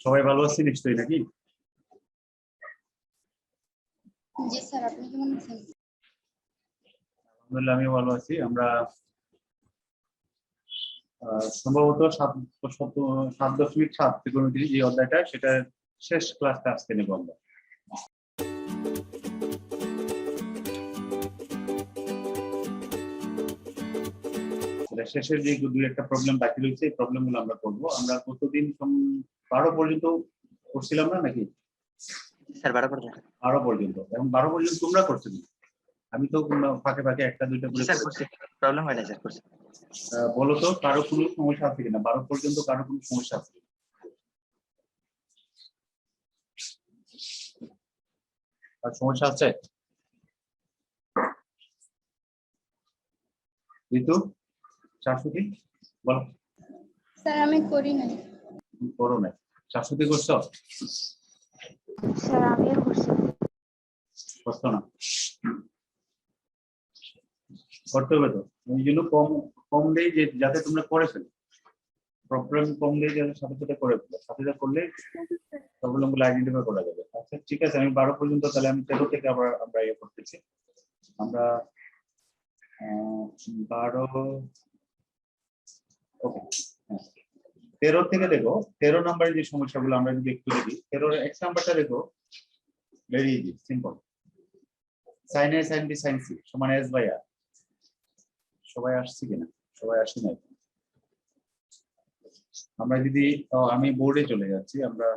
সবাই ভালো আছি নিশ্চয়ই নাকি? জি স্যার, আপনি কেমন আছেন? আলহামদুলিল্লাহ, আমিও ভালো আছি। আমরা সম্ভবত 7.7 ত্রিকোণমিতি যে অধ্যায়টা, সেটার শেষ ক্লাসটা আজকে নেব আমরা। শেষের যে দুই একটা প্রবলেম বাকি রয়েছে, এই প্রবলেমগুলো আমরা করবো। আমরা কতদিন 12 পর্যন্ত করছিলাম না নাকি স্যার? 12 পর্যন্ত। 12 পর্যন্ত। এখন 12 পর্যন্ত তোমরা করছো? আমি তো ফাঁকে ফাঁকে একটা দুইটা করে করছি, প্রবলেম হয় না স্যার, করছি। বলো তো কারো কোনো সমস্যা আছে কিনা? 12 পর্যন্ত কারো কোনো সমস্যা আছে? আর সমস্যা আছে? ঋতু, শাশুড়ি বলো। স্যার আমি করি নাই। করো না? শাশুড়ি করছো? স্যার আমিও করছি। করছো না? করতে হবে তো, ওই জন্য কম কম দেই যে যাতে তোমরা করে ফেলো। প্রবলেম কম দেই যাতে সাথে সাথে করে ফেলো, সাথে সাথে করলে প্রবলেমগুলো আইডেন্টিফাই করা যাবে। আচ্ছা ঠিক আছে, আমি 12 পর্যন্ত, তাহলে আমি 13 থেকে আবার আমরা ইয়ে করতেছি। আমরা 12 ওকে 13 থেকে দেখো। 13 নম্বরের যে সমস্যাগুলো আমরা যদি একটু দেখি, 13 এক নাম্বারটা দেখো, very easy simple. sin a sin b sin c সমান s বাই r। সবাই আসছে কিনা? সবাই আসে নাই? আমরা যদি আমি বোর্ডে চলে যাচ্ছি, আমরা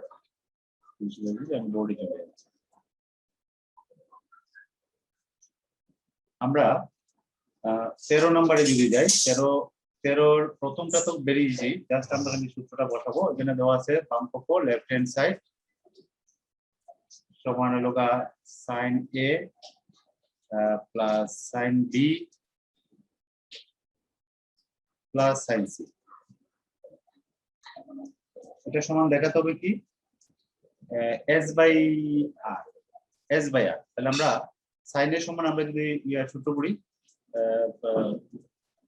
আমি বোর্ডে চলে যাচ্ছি। আমরা 13 নম্বরে যদি যাই, 13 প্রথমটা তো ভেরি ইজি, জাস্ট আমরা এই সূত্রটা বসাবো। এখানে দেওয়া আছে বাম পক্ষ লেফট হ্যান্ড সাইড সমান হলো sin a plus sin b plus sin c। এটা সমান দেখাতে হবে কি s by r, s by r। তাহলে আমরা sin এর সমান আমরা যদি সূত্র করি,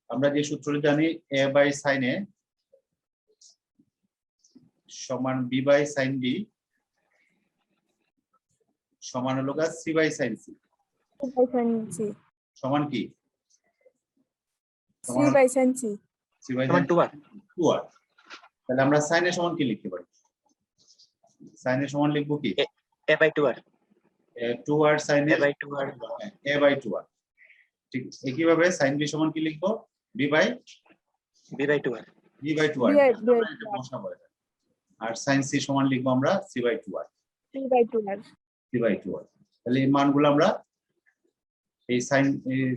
আমরা যে সূত্রটি জানি a বাই sin a সমান b বাই sin b সমান হলো c বাই sin c। সমান কি? c by sin c c by সমান 2r। তাহলে আমরা sin এর সমান কি লিখতে পারি? sin এর সমান লিখবো কি? a by 2r। 2r sin a by 2r। a by 2r। ঠিক একইভাবে sin b সমান কি লিখবো? b by 2r। b by 2r বসাবো। আর sin c সমান লিখবো আমরা c by 2r। c by 2r। c by 2r। তাহলে এই মানগুলো আমরা এই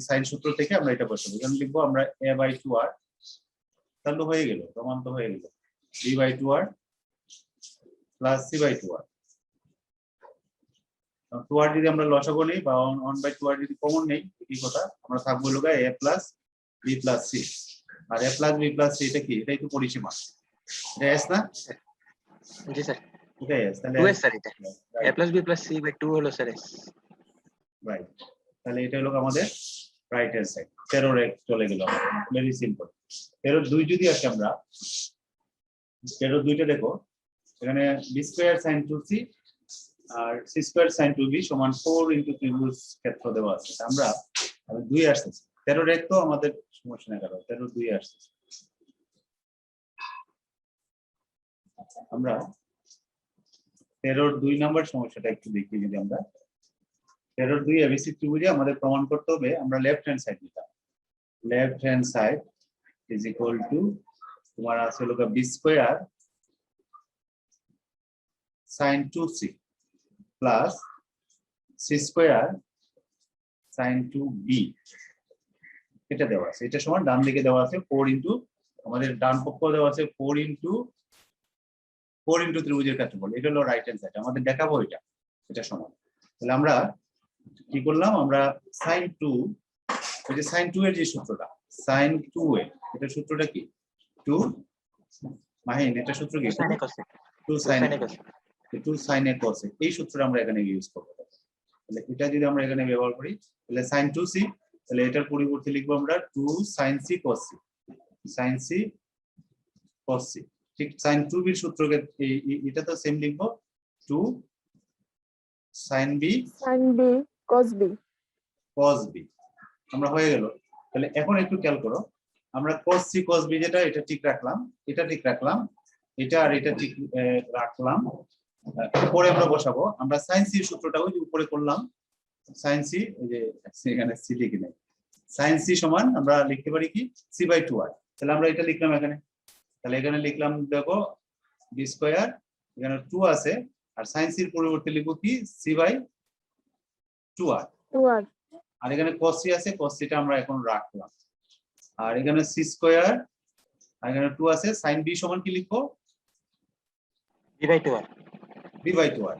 sin সূত্র থেকে আমরা এটা বসাবো। এখানে লিখবো আমরা a বাই 2r। তাহলে হয়ে গেল, প্রমাণ তো হয়ে গেল, b by 2r plus c by 2r। 2r যদি আমরা লসাগু নেই বা 1 বাই 2r যদি কমন নেই, কি কথা, আমরা থাকবো হলো a plus b plus c। আর a plus b plus c এটা কি? এটাই তো পরিসীমা। এটা s না? জি স্যার। এটাই s। তাহলে 2s স্যার, এটা a plus b plus c by 2 হলো স্যার s। রাইট। তাহলে এটা হলো আমাদের রাইট হ্যান্ড সাইড। 13 এ চলে গেল, ভেরি সিম্পল। 13 2 যদি আসে আমরা, 13 2টা দেখো, এখানে b স্কয়ার sin 2c আর c স্কয়ার sin 2b সমান 4 ইনটু ত্রিভুজ ক্ষেত্র দেওয়া আছে। আমরা 2 আসছে। 13 এর তো আমাদের সমস্যা নেই, কারণ 13 2 আসছে। আমরা 13 2 নাম্বার সমস্যাটা একটু দেখি। যদি আমরা 13 2 এবিসি ত্রিভুজে আমাদের প্রমাণ করতে হবে, আমরা লেফট হ্যান্ড সাইড নিতাম। Left hand side is equal two তোমার আছে হলো b square sin 2c plus c square sin 2b। এটা দেওয়া আছে, এটা সমান ডান দিকে দেওয়া আছে 4 ইনটু, আমাদের ডান পক্ষ দেওয়া আছে 4 ইনটু ত্রিভুজের ক্ষেত্রফল। এটা হলো রাইট হ্যান্ড সাইড, আমাদের দেখাবো এটা সমান। তাহলে আমরা কি করলাম, আমরা sin 2, ওই যে sin 2 এর যে সূত্রটা, sin 2 এর এটা সূত্রটা কি? 2 মাহিন, এটা সূত্র কি? 2 sin a cos a। এই সূত্রটা আমরা এখানে ইউজ করব। তাহলে এটা যদি আমরা এখানে ব্যবহার করি, তাহলে sin 2c, তাহলে এটার পরিবর্তে লিখবো আমরা 2 sin c cos c, sin c cos c। ঠিক sin 2b এর সূত্রকে এটা তো সেম লিখবো 2 sin b sin b cos b cos b আমরা হয়ে গেল। তাহলে এখন একটু খেয়াল করো, আমরা cos c cos b যেটা এটা ঠিক রাখলাম, এটা ঠিক রাখলাম, এটা আর এটা ঠিক রাখলাম। পরে আমরা বসাবো, আমরা sin c এর সূত্রটা ওই যে উপরে করলাম, sin c ওই যে এখানে c লিখি নাই, sin c সমান আমরা লিখতে পারি কি c/2r। তাহলে আমরা এটা লিখলাম এখানে, তাহলে এখানে লিখলাম দেখো b স্কয়ার, এখানে 2 আছে, আর sin c এর পরিবর্তে লিখব কি c/2r। 2r আর এখানে cos c আছে, cos c টা আমরা এখন রাখলাম, আর এখানে c স্কয়ার, আর এখানে 2 আছে, sin b সমান কি লিখবো b/2r b/2r,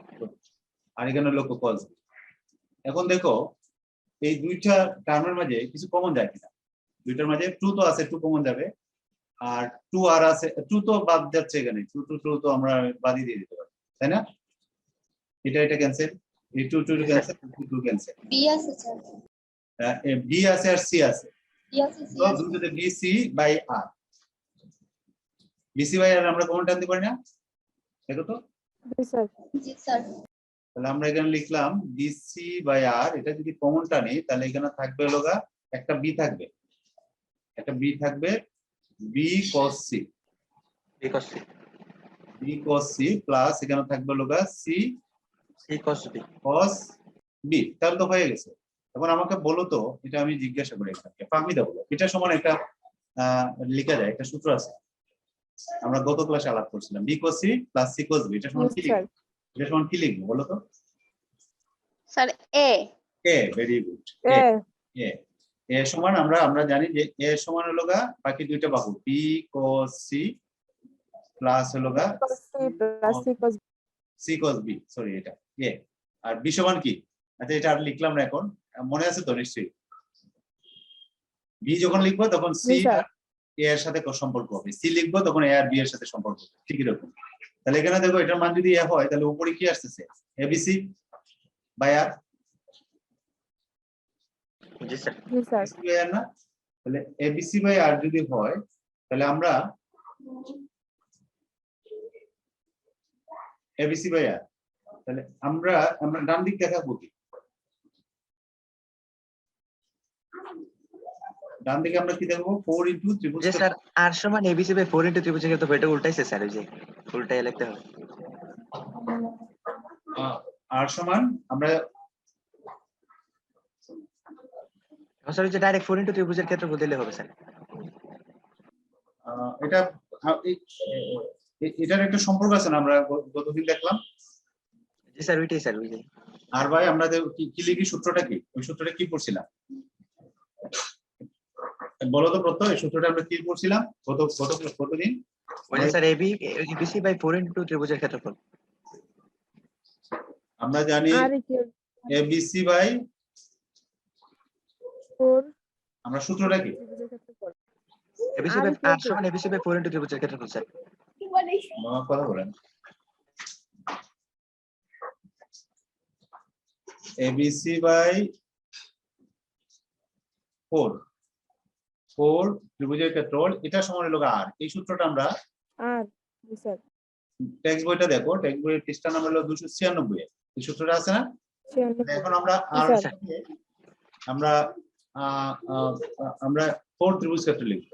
আর এখানে লক্ষ্য cos b। এখন দেখো এই দুইটা টার্মের মাঝে কিছু কমন যায় কিনা, দুইটার মাঝে 2 তো আছে, 2 কমন যাবে, আর 2r আছে, 2 তো বাদ যাচ্ছে এখানে, 2 তো আমরা বাদই দিয়ে দিতে পারি, তাই না? এটা ক্যান্সেল, এই 2 ক্যান্সেল, 2 ক্যান্সেল, বি আছে স্যার, b আছে আর c আছে, বি আছে সি তো আছে। দুটোতে bc/r, bc/r আমরা কমন টানতে পারি না, দেখো তো। জি স্যার জি স্যার। তাহলে আমরা এখানে লিখলাম bc/r, এটা যদি কমন টানি তাহলে এখানে থাকবে লগা একটা b থাকবে, একটা b থাকবে, b cos c, cos c b cos c plus এখানে থাকবে লগা c c cos b cos b। তাহলে তো হয়ে গেছে। এখন আমাকে বলো তো, এটা আমি জিজ্ঞাসা করি এখানে, ফাহমিদা বলো, এটা সমান একটা লেখা যায়, একটা সূত্র আছে, আমরা গত ক্লাসে আলাপ করছিলাম, b cos c plus c cos b, এটা সমান কি স্যার লিখবো? এটা সমান কি লিখবো বলো তো? Sir A a, very good, a a সমান আমরা জানি যে a সমান হলো গা বাকি দুইটা বাহু b cos c প্লাস হলো গা cos c plus c cos b c cos b, sorry এটা a, আর b সমান কি? আচ্ছা এটা আর লিখলাম না, এখন মনে আছে তো নিশ্চয়ই, b যখন লিখবো তখন c জি স্যার আর a এর সাথে সম্পর্ক হবে, c লিখবো তখন a আর b এর সাথে সম্পর্ক হবে, ঠিক এরকম। তাহলে এখানে দেখো এটার মান যদি a হয় তাহলে উপরে কি আসতেছে abc/r, জি স্যার জি স্যার abc/r না? তাহলে abc/r যদি হয় তাহলে আমরা abc/r, তাহলে আমরা ডান দিক দেখাবো কি, ডান দিকে আমরা কি দেখবো 4 ইনটু ত্রিভুজ, জি স্যার r সমান abc/4 ইনটু ত্রিভুজের ক্ষেত্রফল, এটা উল্টাইছে স্যার, ওই যে উল্টাই লিখতে হবে। আর সমান আমরা স্যার ওই যে ডাইরেক্ট 4 ইনটু ত্রিভুজের ক্ষেত্রফল দিলে হবে স্যার। এটা এটার একটা সম্পর্ক আছে না, আমরা গতদিন দেখলাম। জি স্যার ওইটাই স্যার, ওই যে আর ভাই আমরা কি লিখি, সূত্রটা কি, ওই সূত্রটা কি পড়ছিলাম বলো তো প্রত্যয়, এই সূত্রটা আমরা কি পড়ছিলাম কতদিন? ওই যে স্যার abc/4 ইনটু ত্রিভুজের ক্ষেত্রফল। আমরা জানি r equal abc/4, 4 আমরা সূত্রটা কি ত্রিভুজের ক্ষেত্রফল r সমান abc/4 ইনটু ত্রিভুজের ক্ষেত্রফল স্যার। বাবা কথা বলেন, abc/4 ত্রিভুজের ক্ষেত্রফল, এটা সমান হলো r, এই সূত্রটা আমরা r জি স্যার টেক্সট বইটা দেখো, টেক্সট বইয়ের পৃষ্ঠা নাম্বার হলো 296 এ এই সূত্রটা আছে না? 96 এখন আমরা আর স্যার। আমরা আমরা 4 ত্রিভুজ ক্ষেত্র লিখব,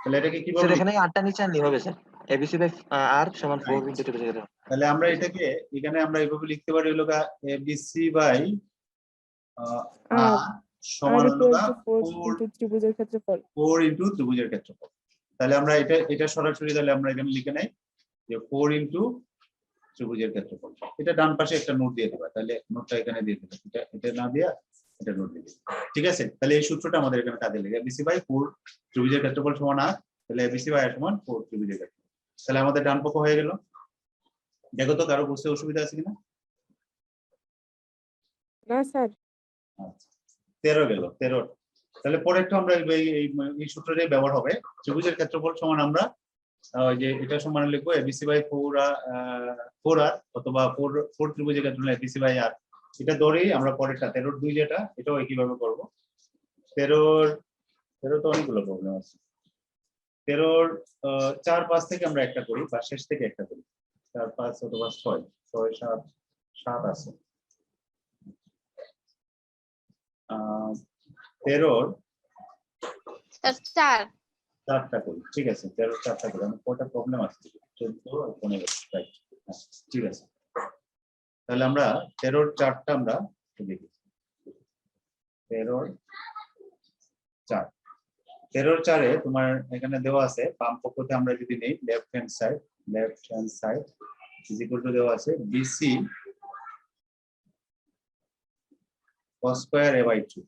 তাহলে এটাকে স্যার কিভাবে এখানে আটটা নিচে আনলে হবে স্যার, abc/r সমান 4 ইনটু ত্রিভুজের ক্ষেত্রফল। তাহলে আমরা এটাকে এখানে আমরা এইভাবে লিখতে পারি হলো abc/r সমান r হলো equal to 4 ইনটু ত্রিভুজের ক্ষেত্রফল 4 ইনটু ত্রিভুজের ক্ষেত্রফল। তাহলে আমরা এটা সরাসরি তাহলে আমরা এখানে লিখে নেই যে 4 ইনটু ত্রিভুজের ক্ষেত্রফল, এটা ডান পাশে একটা নোট দিয়ে দেবা, তাহলে নোটটা এখানে দিয়ে দেবে, এটা না দিয়া এটা নোট দিয়ে দেবে, ঠিক আছে? তাহলে এই সূত্রটা আমাদের এখানে কাজে লাগে, abc/4 ত্রিভুজের ক্ষেত্রফল সমান r, তাহলে abc/r সমান 4 ত্রিভুজের ক্ষেত্রফল। তাহলে আমাদের ডান পক্ষ হয়ে গেল, দেখো তো কারো বুঝতে অসুবিধা আছে কিনা? না স্যার আচ্ছা 13 গেল, 13। তাহলে পরেরটা আমরা এই সূত্রটাই ব্যবহার হবে, ত্রিভুজের ক্ষেত্রফল সমান আমরা ওই যে এটা সমান লিখবো abc/4r অথবা 4 ত্রিভুজের ক্ষেত্রফল abc/r, এটা ধরেই আমরা পরেরটা 13 যেটা এটাও একইভাবে করব। 13 তো অনেকগুলো প্রবলেম আছে, 13 4 5 থেকে আমরা একটা করি বা শেষ থেকে একটা করি 4 5 অথবা 6 6 7 7 আছে 13 স্যার 4 4টা করি ঠিক আছে 13 4টা করি আমার কয়টা প্রবলেম আছে 14 আর 15 রাইট ঠিক আছে তাহলে আমরা 13 4টা আমরা দেখি 13 4 13 4 এ তোমার এখানে দেওয়া আছে বাম পক্ষতে আমরা যদি নেই left hand side is equal two দেওয়া আছে BC cos square a by 2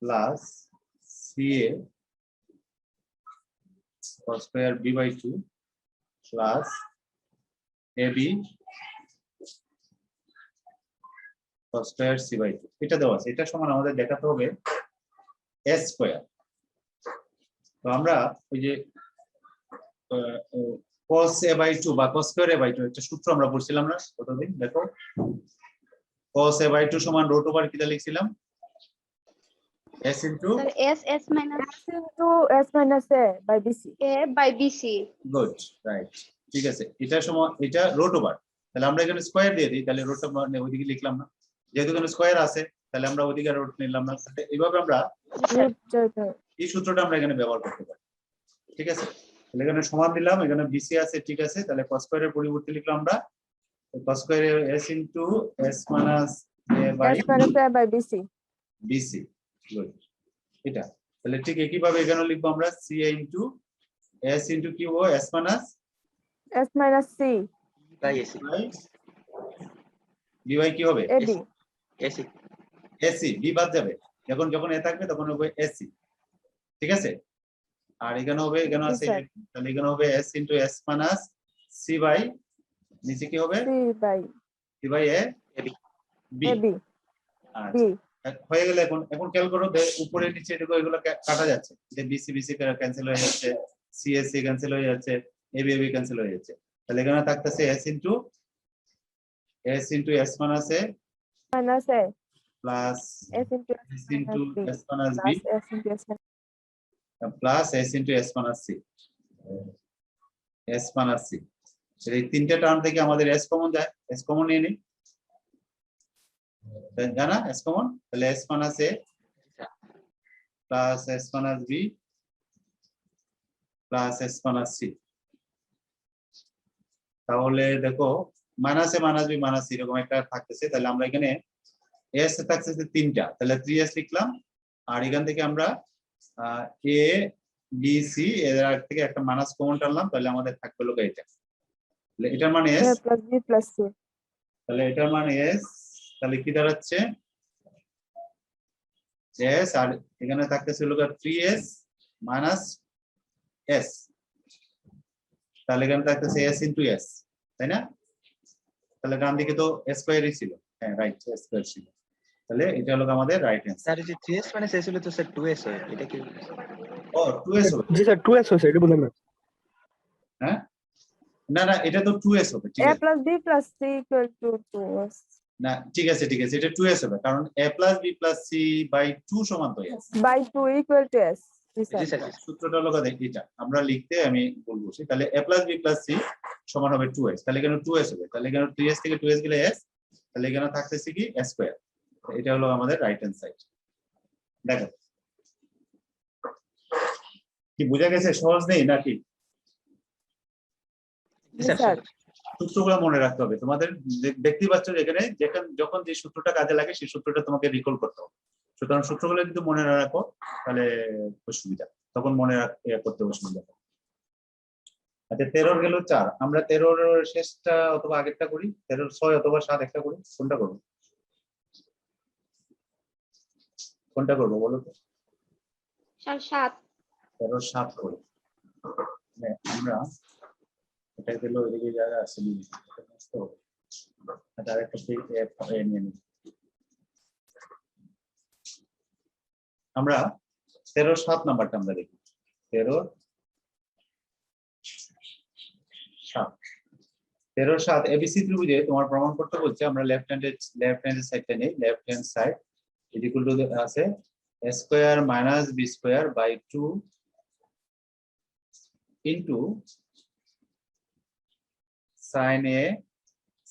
plus CA cos square B by 2 plus AB cos square C by 2 এটা দেওয়া আছে এটা সমান আমাদের দেখাতে হবে S square তো আমরা ওই যে cos a by 2 বা cos square a by 2 একটা সূত্র আমরা পড়ছিলাম না কতদিন দেখো cos a by 2 সমান root over কিটা লিখছিলাম s into sir S minus S into S minus A by BC. A by BC good right ঠিক আছে এটা সমান এটা root over তাহলে আমরা এখানে স্কয়ার দিয়ে দিই তাহলে root over ওইদিকে লিখলাম না যেহেতু এখানে স্কয়ার আছে তাহলে আমরা ওইদিকে root নিলাম না তাহলে এইভাবে আমরা Root joyta. এই সূত্রটা আমরা এখানে ব্যবহার করতে পারি ঠিক আছে তাহলে এখানে সমান দিলাম এখানে BC আছে ঠিক আছে তাহলে cos square এর পরিবর্তে লিখলাম আমরা cos square S into S minus A by S minus A by BC. BC good এটা তাহলে ঠিক একই ভাবে এখানে লিখবো আমরা CA into S into কি হবে S minus S minus C. তাই এসি by কি হবে AB. এসি AC B বাদ যাবে যখন A থাকবে তখন হবে AC ঠিক আছে আর এখানে হবে এখানে আছে স্যার। তাহলে এখানে হবে S into S minus C by নিচে কি হবে C by C by A AB B AB. আচ্ছা B. হয়ে গেলে এখন খেয়াল করো উপরে নিচে দেখো এগুলো কাটা যাচ্ছে যে BC ক্যান্সেল হয়ে যাচ্ছে CSC ক্যান্সেল হয়ে যাচ্ছে AB ক্যান্সেল হয়ে যাচ্ছে তাহলে এখানে থাকতেছে S into S minus A Minus A. plus S into S into minus B. S minus B Plus S into S minus plus S into S minus C S minus C এই তিনটে term থেকে আমাদের S common যায় S common নিয়ে নিই জানা S common তাহলে S minus A plus S minus B plus S minus C তাহলে দেখো মাইনাস এ মাইনাস বি মাইনাস সি এরকম একটা থাকতেছে তাহলে আমরা এখানে এস থাকতেছে তিনটা তাহলে 3s লিখলাম আর এখান থেকে আমরা এ বি সি এর থেকে একটা মাইনাস কমন টানলাম তাহলে আমাদের থাকবে লোক এটা তাহলে এটার মানে A S plus B plus C. তাহলে এটার মানে এস তাহলে কি দাঁড়াচ্ছে এস আর এখানে থাকতেছে লোক 3s মাইনাস এস তাহলে এখানে থাকতেছে s ইনটু s তাই না তাহলে ডান দিকে তো s স্কয়ারই ছিল হ্যাঁ রাইট s স্কয়ার ছিল তাহলে এটা হলো আমাদের রাইট অ্যান্সার স্যার যে 3s মানে শেষ হলে তো স্যার 2s হয় এটা কি ও 2s হবে জি স্যার 2s হয়েছে এটা বললাম না হ্যাঁ না না এটা তো 2s হবে ঠিক A আছে plus B plus C equal to 2S. না ঠিক আছে এটা 2s হবে কারণ a + b + c / 2 সমান তো s By 2 equal to S. G G sir. Sir সূত্রটা হলো দেখি এটা আমরা লিখতে আমি বলবো তাহলে a + b + c সমান হবে 2s তাহলে এখানে 2s হবে তাহলে এখানে 3s থেকে 2s গেলে s তাহলে এখানে থাকতেছে কি s স্কয়ার এটা হলো আমাদের রাইট হ্যান্ড সাইড দেখো কি বোঝা গেছে সহজ নেই নাকি জি জি স্যার স্যার। সূত্রগুলো মনে রাখতে হবে তোমাদের দেখতে পাচ্ছ এখানে যখন যে সূত্রটা কাজে লাগে সেই সূত্রটা তোমাকে রিকল করতে হবে সুতরাং সূত্রগুলো যদি মনে না রাখো তাহলে অসুবিধা তখন মনে করতে অসুবিধা হবে আচ্ছা 13 গেল 4 আমরা 13 শেষটা অথবা আগেরটা করি 13 6 অথবা 7 একটা করি কোনটা করবো বলো তো স্যার 7 13 7 করি হ্যাঁ আমরা এটা গেল এদিকে জায়গা আছে তো এটা আরেকটা নিয়ে নিই আমরা 13 7 নাম্বারটা আমরা দেখি 13 7 এবিসি ত্রিভুজে তোমার প্রমাণ করতে বলছে আমরা লেফট হ্যান্ড সাইডটা নেই left hand side equal to আছে a square minus b square by 2 into sin A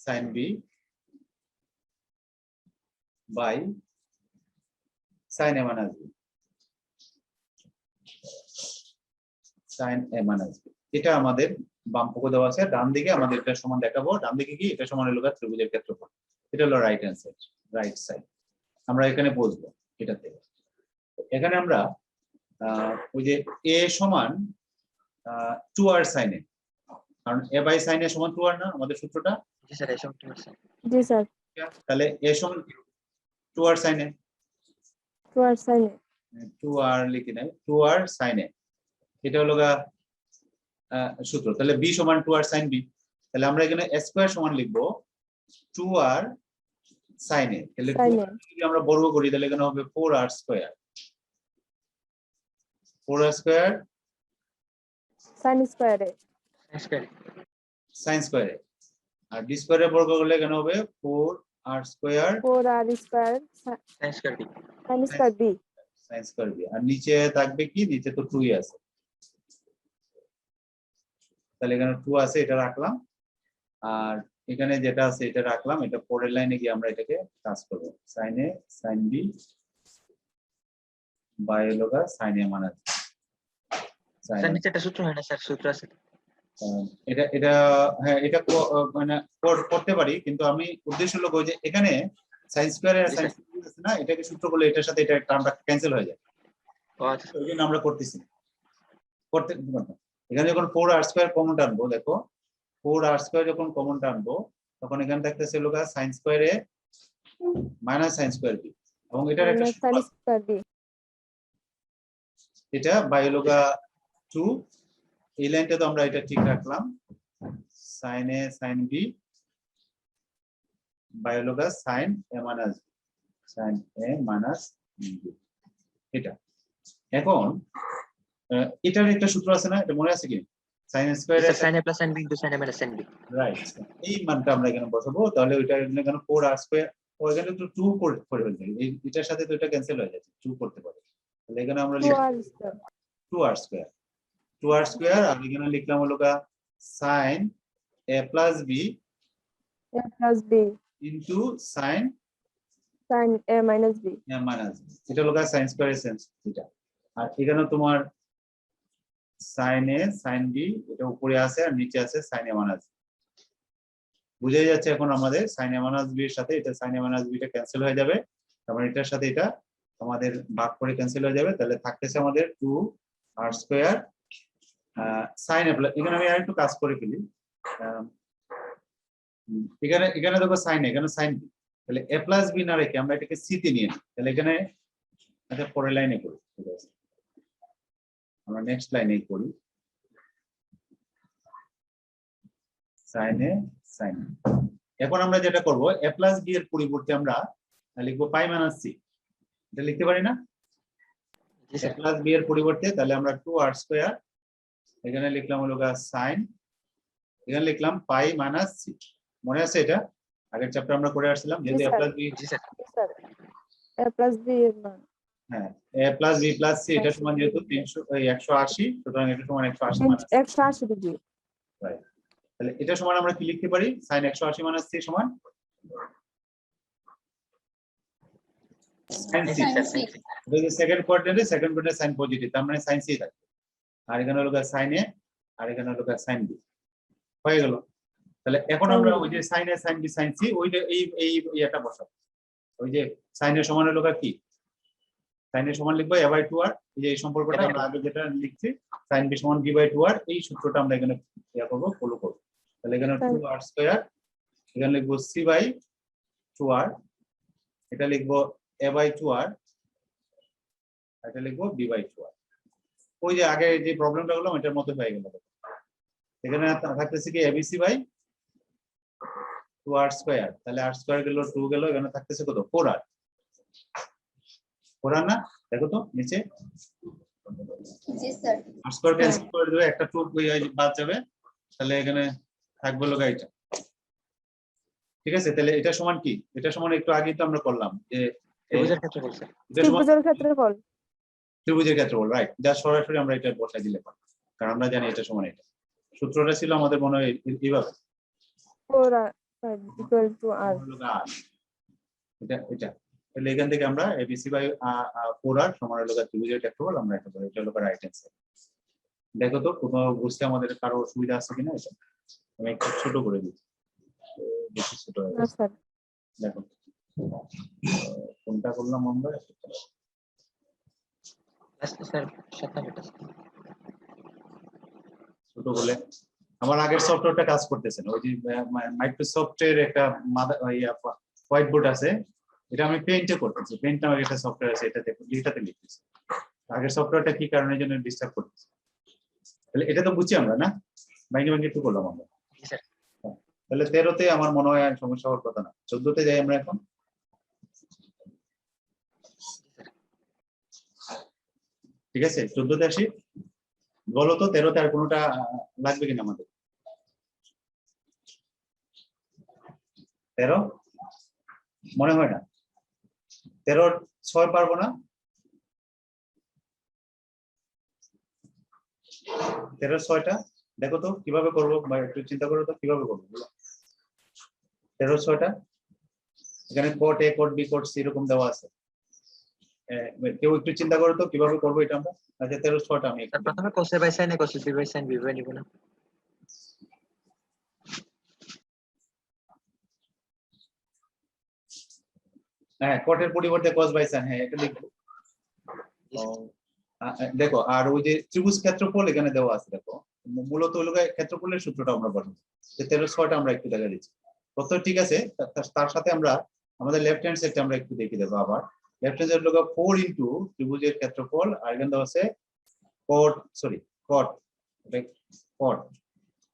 sin B by sin A minus B sin A minus B এটা আমাদের বাম পক্ষে দেওয়া আছে, ডান দিকে আমাদের এটা সমান দেখাবো, ডান দিকে কি এটা সমান হলো ত্রিভুজের ক্ষেত্রফল, এটা হলো right hand side, right side আমরা এখানে বসবো এটাতে। এখানে আমরা ওই যে a সমান 2r sin A, কারণ a বাই sin A সমান 2r না আমাদের সূত্রটা, জি স্যার এসব ঠিক আছে জি স্যার তাহলে a সমান 2r sin A, 2r sin A 2r লিখি নাই, 2r sin A এটা হলো সূত্র। তাহলে b সমান 2r sin B, তাহলে আমরা এখানে a স্কয়ার সমান লিখবো 2r sin A, তাহলে sin A যদি আমরা বর্গ করি তাহলে এখানে হবে 4r square, 4r square sin square A sin square A, আর d স্কয়ারের বর্গ করলে এখানে হবে 4r square 4r square sine square B sin square B sin square B, আর নিচে থাকবে কি, নিচে তো 2 আছে, তাহলে এখানে 2 আছে এটা রাখলাম, আর এখানে যেটা আছে এটা রাখলাম, এটা পরের লাইনে গিয়ে আমরা এটাকে কাজ করব, sin A sin B by লগা sin A মাইনাস স্যার নিচে একটা সূত্র হয় না স্যার, সূত্র আছে এটা এটা হ্যাঁ এটা মানে করতে পারি, কিন্তু আমি উদ্দেশ্য হলো যে এখানে sin স্কয়ার আর sin স্কয়ার আছে না, এটাকে সূত্র করলে এটার সাথে এটা টার্মটা ক্যান্সেল হয়ে যায়, ও আচ্ছা ওই জন্য আমরা করতেছি করতে। এখানে যখন 4r স্কয়ার কমন টানবো, দেখো 4r স্কয়ার যখন কমন টানবো তখন এখানে থাকতেছে লগা sin square A minus sin square B, এবং এটার একটা minus sin square B এটা বাই লগা 2, এই লাইনটা তো আমরা এটা ঠিক রাখলাম, sin A sin B by লগা sin A minus sin A minus B, এটা এখন এটার একটা সূত্র আছে না, এটা মনে আছে কি, sin স্কয়ার এর sine A plus sine B into sine A minus sine B right, এই মানটা আমরা এখানে বসাবো, তাহলে ওইটা এখানে 4r স্কয়ার, ওইখানে তো 2 করে ফেলতে, এই এটার সাথে তো এটা ক্যান্সেল হয়ে যাচ্ছে, 2 করতে পারে, তাহলে এখানে আমরা লিখব 2r square 2r square, 2r square, আর এখানে লিখলাম হলো sin A plus B A plus B into sin sin A minus B A minus B, এটা হলো sin স্কয়ার এর সেন্স এটা, আর এখানে তোমার sin A sin B এটা উপরে আছে আর নিচে আছে sin A মাইনাস B, বুঝাই যাচ্ছে এখন আমাদের sin A মাইনাস B এর সাথে এটা sin A মাইনাস B টা ক্যান্সেল হয়ে যাবে, তারপর এটার সাথে এটা আমাদের ভাগ করে ক্যান্সেল হয়ে যাবে, তাহলে থাকতেছে আমাদের 2r square sin A plus, এখানে আমি আরেকটু কাজ করে ফেলি, এখানে এখানে দেখো sin A, এখানে sin B, তাহলে A প্লাস B না রেখে আমরা এটাকে C তে নিয়ে নিই, তাহলে এখানে আচ্ছা পরের লাইনে করি, ঠিক আছে আমরা নেক্সট লাইনে করি sin A sin B, এখন আমরা যেটা করব A প্লাস B এর পরিবর্তে আমরা লিখবো পাই মাইনাস C, এটা লিখতে পারি না, জি A স্যার প্লাস B এর পরিবর্তে তাহলে আমরা 2r স্কয়ার, এখানে লিখলাম হলো sin, এখানে লিখলাম পাই মাইনাস C, মনে আছে এটা আগের চ্যাপ্টার আমরা করে আসছিলাম, যেহেতু A plus B, G sir sir A plus B এর মান হ্যাঁ A plus B plus C এটা সমান যেহেতু 180, সুতরাং এটা সমান 180 মাইনাস, 180 ডিগ্রি রাইট, তাহলে এটা সমান আমরা কি লিখতে পারি, sin 180 মাইনাস C সমান sin C, এটা যে সেকেন্ড কোয়াড্রেন্টে sin পজিটিভ, তার মানে sin C থাকবে, আর এখানে হলো sin A আর এখানে হলো sin B, হয়ে গেল। তাহলে এখন আমরা ওই যে sin A sin B sin C ওইটা এই এটা বসাবো, ওই যে sin A সমান হলো কি, sin A সমান লিখবো a বাই 2r, এই যে এই সম্পর্কটা আমরা আগে যেটা লিখছি sin B সমান b বাই 2r, এই সূত্রটা আমরা এখানে ইয়া করব, ফলো করব, তাহলে এখানে 2r স্কয়ার, এখানে লিখবো c বাই 2r, এটা লিখবো a বাই 2r, এটা লিখবো b বাই 2r, ওই যে আগে যে প্রবলেমটা হলো এটার মতো হয়ে গেল, এখানে থাকতেছে কি abc বাই 2r স্কয়ার, তাহলে r স্কয়ার গেল 2 গেল, এখানে থাকতেছে কত 4r, 4r না, দেখো তো নিচে জি স্যার r স্কয়ার ক্যান্সেল করে দেবে, একটা 2 বাদ যাবে, তাহলে এখানে থাকবে লগা এটা, ঠিক আছে, তাহলে এটা সমান কি, এটা সমান একটু আগে তো আমরা করলাম যে ত্রিভুজের ক্ষেত্রফল স্যার এটা সমান ত্রিভুজের ক্ষেত্রফল ত্রিভুজের ক্ষেত্রফল, রাইট, যা সরাসরি আমরা এটা বসাই দিলে পারি, কারণ আমরা জানি এটা সমান এটা। সূত্রটা ছিল আমাদের মনে হয় এইভাবে 4R equal to R. এটা এটা তাহলে এখান থেকে আমরা এবিসি বাই 4R সমান হলো ত্রিভুজের ক্ষেত্রফল আমরা এটা বলি, এটা হলো রাইট অ্যান্সার। দেখো তো কোনো বুঝতে আমাদের কারো অসুবিধা আছে কিনা, এটা আমি একটু ছোট করে দিই, বেশি ছোট হয়ে না গেছে। স্যার, দেখো কোনটা করলাম আমরা, স্যার 57টা ছোট বলে আমার আগের সফটওয়্যারটা কাজ করতেছে না। ওই যে মাইক্রোসফটের একটা হোয়াইট বোর্ড আছে, এটা আমি পেইন্টে করতেছি। পেইন্ট নামের একটা সফটওয়্যার আছে, এটাতে লিখতেছি। আগের সফটওয়্যারটা কি কারণের জন্য ডিস্টার্ব করতেছে, তাহলে এটা তো বুঝছি আমরা না, ভাঙে ভাঙে একটু করলাম আমরা। স্যার। তাহলে 13তে আমার মনে হয় আর সমস্যা হওয়ার কথা না। 14তে যাই আমরা এখন। ঠিক আছে, 14তে আসি। বলো তো 13তে আর কোনোটা লাগবে কিনা আমাদের? 13 মনে হয় না। 13 6 পারবো না। 13 6টা দেখো তো কিভাবে করবো, বা একটু চিন্তা করো তো কিভাবে করবো। 13 6টা এখানে coat a cot b cot C এরকম দেওয়া আছে। কেউ একটু চিন্তা করো তো কিভাবে করবো এটা আমরা। আচ্ছা 13 6টা আমি একটু প্রথমে cos a by sin a cos b by sin b by নিব না? হ্যাঁ কোটের পরিবর্তে cos বাই sin, হ্যাঁ এটা লিখবো। দেখো আর ওই যে ত্রিভুজ ক্ষেত্রফল এখানে দেওয়া আছে, দেখো মূলত হলো ক্ষেত্রফলের সূত্রটা আমরা বসাবো। 13 6টা আমরা একটু দেখা দিচ্ছি কত, ঠিক আছে। তার সাথে আমরা আমাদের লেফট হ্যান্ড সাইডটা আমরা একটু দেখে দেবো আবার। লেফট হ্যান্ড সাইড হলো 4 ইনটু ত্রিভুজের ক্ষেত্রফল, আর এখানে দেওয়া আছে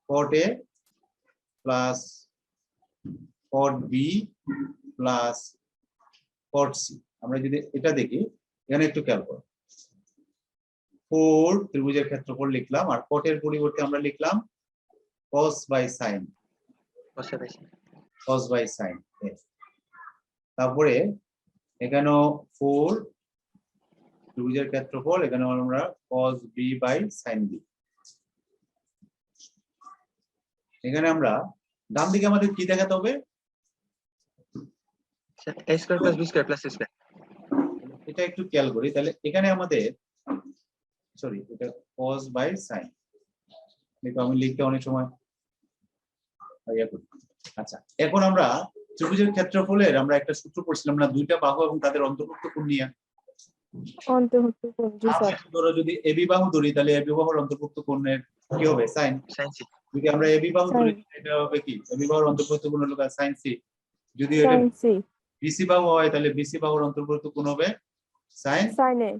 cot a plus cot b plus cot c। আমরা যদি এটা দেখি এখানে একটু খেয়াল করো, 4 ত্রিভুজের ক্ষেত্রফল লিখলাম, আর cot এর পরিবর্তে আমরা লিখলাম cos by sin। cos by sin, তারপরে এখানেও 4 ত্রিভুজের ক্ষেত্রফল, এখানে আমরা cos b by sin b। এখানে আমরা ডান দিকে আমাদের কি দেখাতে হবে, a square plus b square plus c square। এটা একটু খেয়াল করি। তাহলে এখানে আমাদের সরি এটা cos বাই sin, দেখো আমি লিখতে অনেক সময় আচ্ছা এখন আমরা ত্রিভুজের ক্ষেত্রফলের আমরা একটা সূত্র পড়ছিলাম না, দুইটা বাহু এবং তাদের অন্তর্ভুক্ত কোণ নিয়ে। অন্তর্ভুক্ত কোণ, জি স্যার। ধরো যদি এবি বাহু ধরি তাহলে এবি বাহুর অন্তর্ভুক্ত কোণের কি হবে, sin। sin c। যদি আমরা এবি বাহু ধরি এটা হবে কি, এবি বাহুর অন্তর্ভুক্ত কোণ হলো sin c। যদি এটা sin c। বিসি বাহু হয় তাহলে বিসি বাহুর অন্তর্ভুক্ত কোণ হবে sin sin a।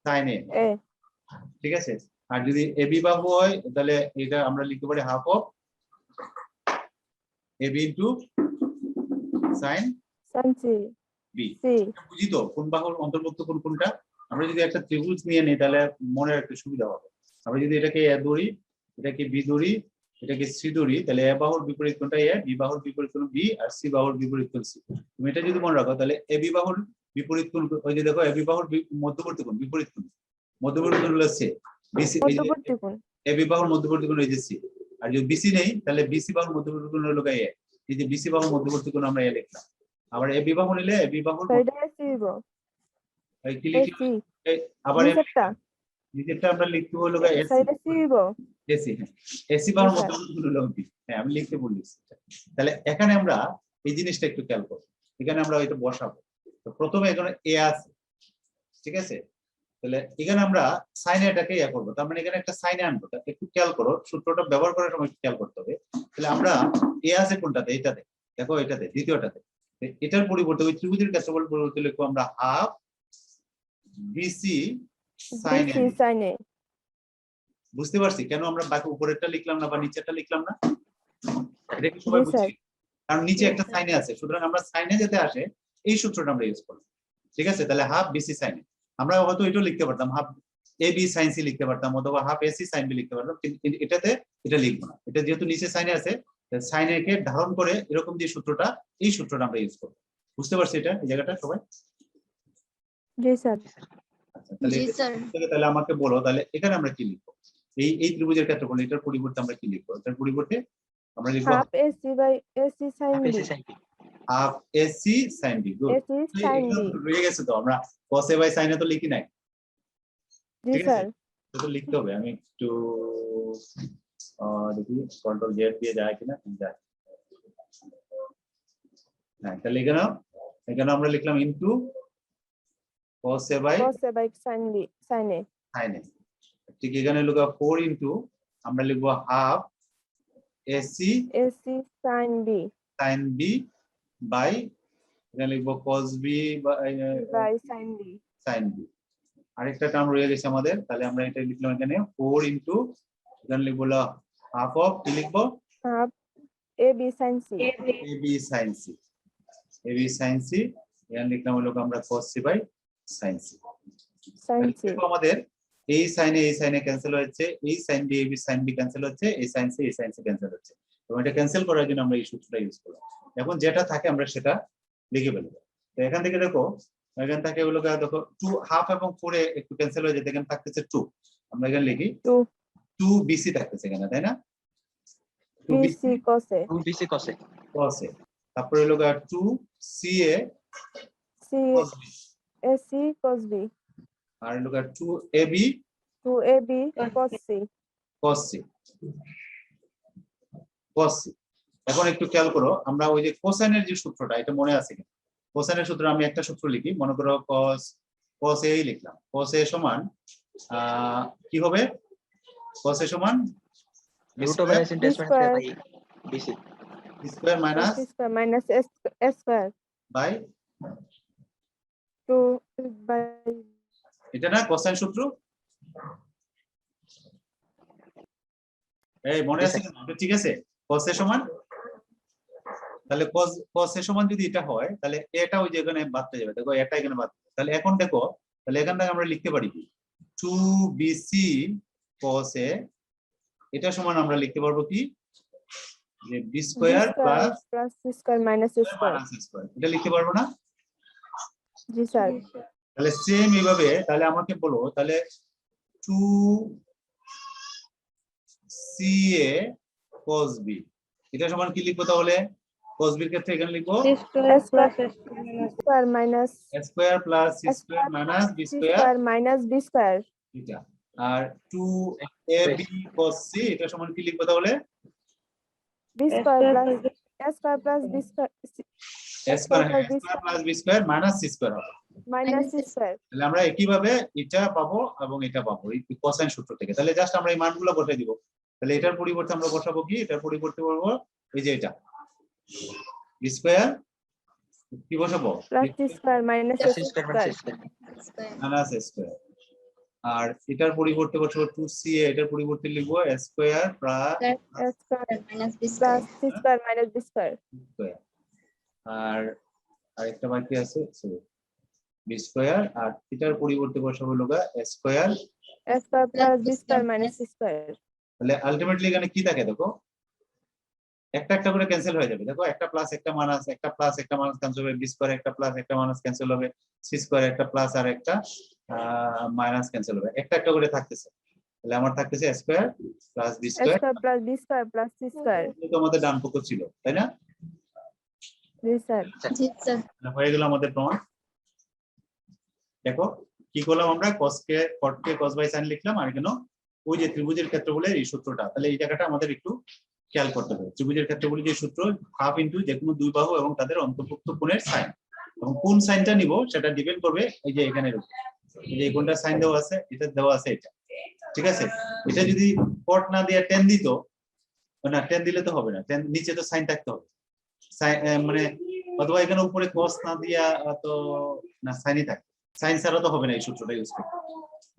sin a। ঠিক আছে, আর যদি এবি বাহু হয় তাহলে এটা আমরা লিখতে পারি half of AB into sin c। b। c। বুঝি তো কোন বাহুর অন্তর্ভুক্ত কোণ কোনটা। আমরা যদি একটা ত্রিভুজ নিয়ে নিই তাহলে মনে একটু সুবিধা হবে। আমরা যদি এটাকে a ধরি, এটাকে b ধরি, এটাকে c ধরি, তাহলে a বাহুর বিপরীত কোণটা a, b বাহুর বিপরীত কোণ b, আর c বাহুর বিপরীত কোণ c। তুমি এটা যদি মনে রাখো তাহলে ab বাহুর বিপরীত কোণ, ওই যে দেখো ab বাহুর মধ্যবর্তী কোণ বিপরীত কোণ, মধ্যবর্তী কোণ হলো c। bc মধ্যবর্তী কোণ, ab বাহুর মধ্যবর্তী কোণ এই যে c। আর যদি bc নেই তাহলে bc বাহুর মধ্যবর্তী কোণ হলো a। এই যে bc বাহুর মধ্যবর্তী কোণ আমরা a লিখলাম। আবার ab বাহু নিলে ab বাহুর স্যার এটা ac দিব। কি লিখলাম, আবার নিচেরটা আমরা লিখতে হলো স্যার এটা c দিব। এসি, হ্যাঁ এসি বাহুর মধ্যবর্তী কোণ হলো b। হ্যাঁ আমি লিখতে বলছি। তাহলে এখানে আমরা এই জিনিসটা একটু খেয়াল করব, এখানে আমরা এটা বসাবো। তো প্রথমে এখানে a আছে, ঠিক আছে। তাহলে এখানে আমরা sin এটাকে ইয়া করব, তার মানে এখানে একটা sin আনবো। একটু খেয়াল করো, সূত্রটা ব্যবহার করার সময় একটু খেয়াল করতে হবে। তাহলে আমরা a আছে কোনটাতে, এটাতে দেখো, এটাতে দ্বিতীয়টাতে। এটার পরিবর্তে ওই ত্রিভুজের ক্ষেত্রফল পরিবর্তে লিখবো আমরা half BC sin a। sin a। বুঝতে পারছি কেন আমরা বাকি উপরেরটা লিখলাম না বা নিচেরটা লিখলাম না, এটা কি সবাই বুঝছি? কারণ নিচে একটা সাইনে আছে, সুতরাং আমরা সাইনে যেতে আসে এই সূত্রটা আমরা ইউজ করব। ঠিক আছে, তাহলে হাফ বিসি সাইন। আমরা হয়তো এটাও লিখতে পারতাম, half A B sine C লিখতে পারতাম, অথবা হাফ এসি সাইন বি লিখতে পারতাম, কিন্তু এটাতে এটা লিখবো না। এটা যেহেতু নিচে সাইনে আছে, সাইন এ কে ধারণ করে এরকম যে সূত্রটা, এই সূত্রটা আমরা ইউজ করব। বুঝতে পারছি এটা, এই জায়গাটা সবাই? জি স্যার। আচ্ছা তাহলে জি স্যার। তাহলে আমাকে বলো তাহলে এখানে আমরা কি লিখবো। এই ত্রিভুজের ক্ষেত্রফল, এটার পরিবর্তে আমরা কি লিখবো? এটার পরিবর্তে আমরা লিখবো half AC by AC sine half B. AC sine B. Half AC sine B. Good, AC sine B. রয়ে গেছে তো, আমরা cos a by sin a তো লিখি নাই, জি ঠিক আছে? স্যার। এটা তো লিখতে হবে। আমি একটু দেখি কন্ট্রোল জেড দিয়ে যায় কিনা, যায়। হ্যাঁ, তাহলে এখানে আমরা লিখলাম into cos a by cos a by sine B sine A. sin a। ঠিক এখানে লিখবো 4 ইনটু আমরা লিখবো half AC AC sine B sin b by এখানে লিখবো cos b by sine B. sin b। আরেকটা টার্ম রয়ে গেছে আমাদের, তাহলে আমরা এটা লিখলাম এখানে 4 ইনটু এখানে লিখবো হাফ অফ কি লিখবো half A B sine C. ab sin c, ab sin c এখানে লিখলাম হলো আমরা cos c by sin c। Sine C. দেখো আমাদের এই সাইনে ক্যান্সেল হচ্ছে, এই sine B AB sine B cancel হচ্ছে, এই সাইন সি ক্যান্সেল হচ্ছে। এবং এটা ক্যান্সেল করার জন্য আমরা এই সূত্রটা ইউজ করলাম। এখন যেটা থাকে আমরা সেটা লিখে ফেলবো। তো এখান থেকে দেখো, এখান থেকে হলো দেখো 2 হাফ এবং 4 এ একটু ক্যান্সেল হয়ে যেতে, এখানে থাকতেছে 2। আমরা এখানে লিখি 2 বিসি থাকতেছে এখানে, তাই না? 2 BC cos a। 2 BC cos a। cos a, তারপরে হলো 2 CA C cos b, AC cos b। আর হলো 2 AB 2 A B cos c। cos c, cos c। এখন একটু খেয়াল করো, আমরা ওই যে কোসাইনের যে সূত্রটা, এটা মনে আছে কিনা? কোসাইনের সূত্র আমি একটা সূত্র লিখি, মনে করো cos a লিখলাম। cos a সমান কি হবে? cos a সমান root over s into s minus square by bc square minus square minus S square by, 2 by. এটা না কোসাইন সূত্র? এই মনে আছে কিনা? ঠিক আছে, cos a সমান, তাহলে cos a সমান যদি এটা হয় তাহলে এটা ওই যে এখানে বাদতে যাবে, দেখো এটা এখানে বাদ। তাহলে এখন দেখো, তাহলে এখান থেকে আমরা লিখতে পারি কি 2bc cos a, এটা সমান আমরা লিখতে পারবো কি যে b square plus plus C square minus এ স্কয়ার। মাইনাস স্কয়ার, এটা লিখতে পারবো না? জি স্যার। তাহলে সেম এইভাবে তাহলে আমাকে বলো, তাহলে 2ca cos b এটা সমান কি লিখবো? তাহলে cos b এর ক্ষেত্রে এখানে লিখবো square minus a square plus c square minus b square square minus B square. এটা। আর 2ab cos c এটা সমান কি লিখবো তাহলে? B square plus A square plus B square a square plus b square minus c square হবে। Minus C square. তাহলে আমরা একইভাবে এটা পাবো এবং এটা পাবো এই কোসাইন সূত্র থেকে। তাহলে জাস্ট আমরা এই মানগুলো বসাই দিব। তাহলে এটার পরিবর্তে আমরা বসাবো কি? এটার পরিবর্তে বলবো এই যে এটা b স্কয়ার কি বসাবো? Plus C square minus s a square square. minus s square minus a square. আর এটার পরিবর্তে বসাবো 2ca, এটার পরিবর্তে লিখবো a square plus A square minus b plus square. C square minus B square. Square. আর আরেকটা বাকি আছে b স্কয়ার, আর এটার পরিবর্তে বসাবো হলো a square. A square plus B square minus C square. তাহলে আলটিমেটলি এখানে কি থাকে দেখো, একটা একটা করে ক্যান্সেল হয়ে যাবে। দেখো একটা প্লাস একটা মাইনাস, একটা প্লাস একটা মাইনাস ক্যান্সেল হবে, বি স্কয়ার একটা প্লাস একটা মাইনাস ক্যান্সেল হবে, সি স্কয়ার একটা প্লাস আর একটা মাইনাস ক্যান্সেল হবে, একটা একটা করে থাকতেছে। তাহলে আমার থাকতেছে a square plus B A square, square plus B square plus C square. এটা তো আমাদের ডান পক্ষ ছিল, তাই না? জি স্যার। জি স্যার। হয়ে গেল আমাদের প্রমাণ। দেখো কি করলাম আমরা, cos কে cos বাই sin লিখলাম, আর এখানে ওই যে ত্রিভুজের ক্ষেত্রফলের এই সূত্রটা, তাহলে এই জায়গাটা আমাদের একটু খেয়াল করতে হবে। ত্রিভুজের ক্ষেত্রফলের যে সূত্র হাফ ইনটু যে কোনো দুই বাহু এবং তাদের অন্তর্ভুক্ত কোণের সাইন, এবং কোন সাইনটা নিব সেটা ডিপেন্ড করবে এই যে এখানে এই যে কোনটা সাইন দেওয়া আছে, এটা দেওয়া আছে এটা, ঠিক আছে? এটা যদি কট না দিয়ে টেন দিত, না টেন দিলে তো হবে না, টেন নিচে তো সাইন থাকতে হবে, মানে অথবা এখানে উপরে cos না দিয়া তো না সাইনই থাকে, সাইন ছাড়া তো হবে না এই সূত্রটা ইউজ করতে,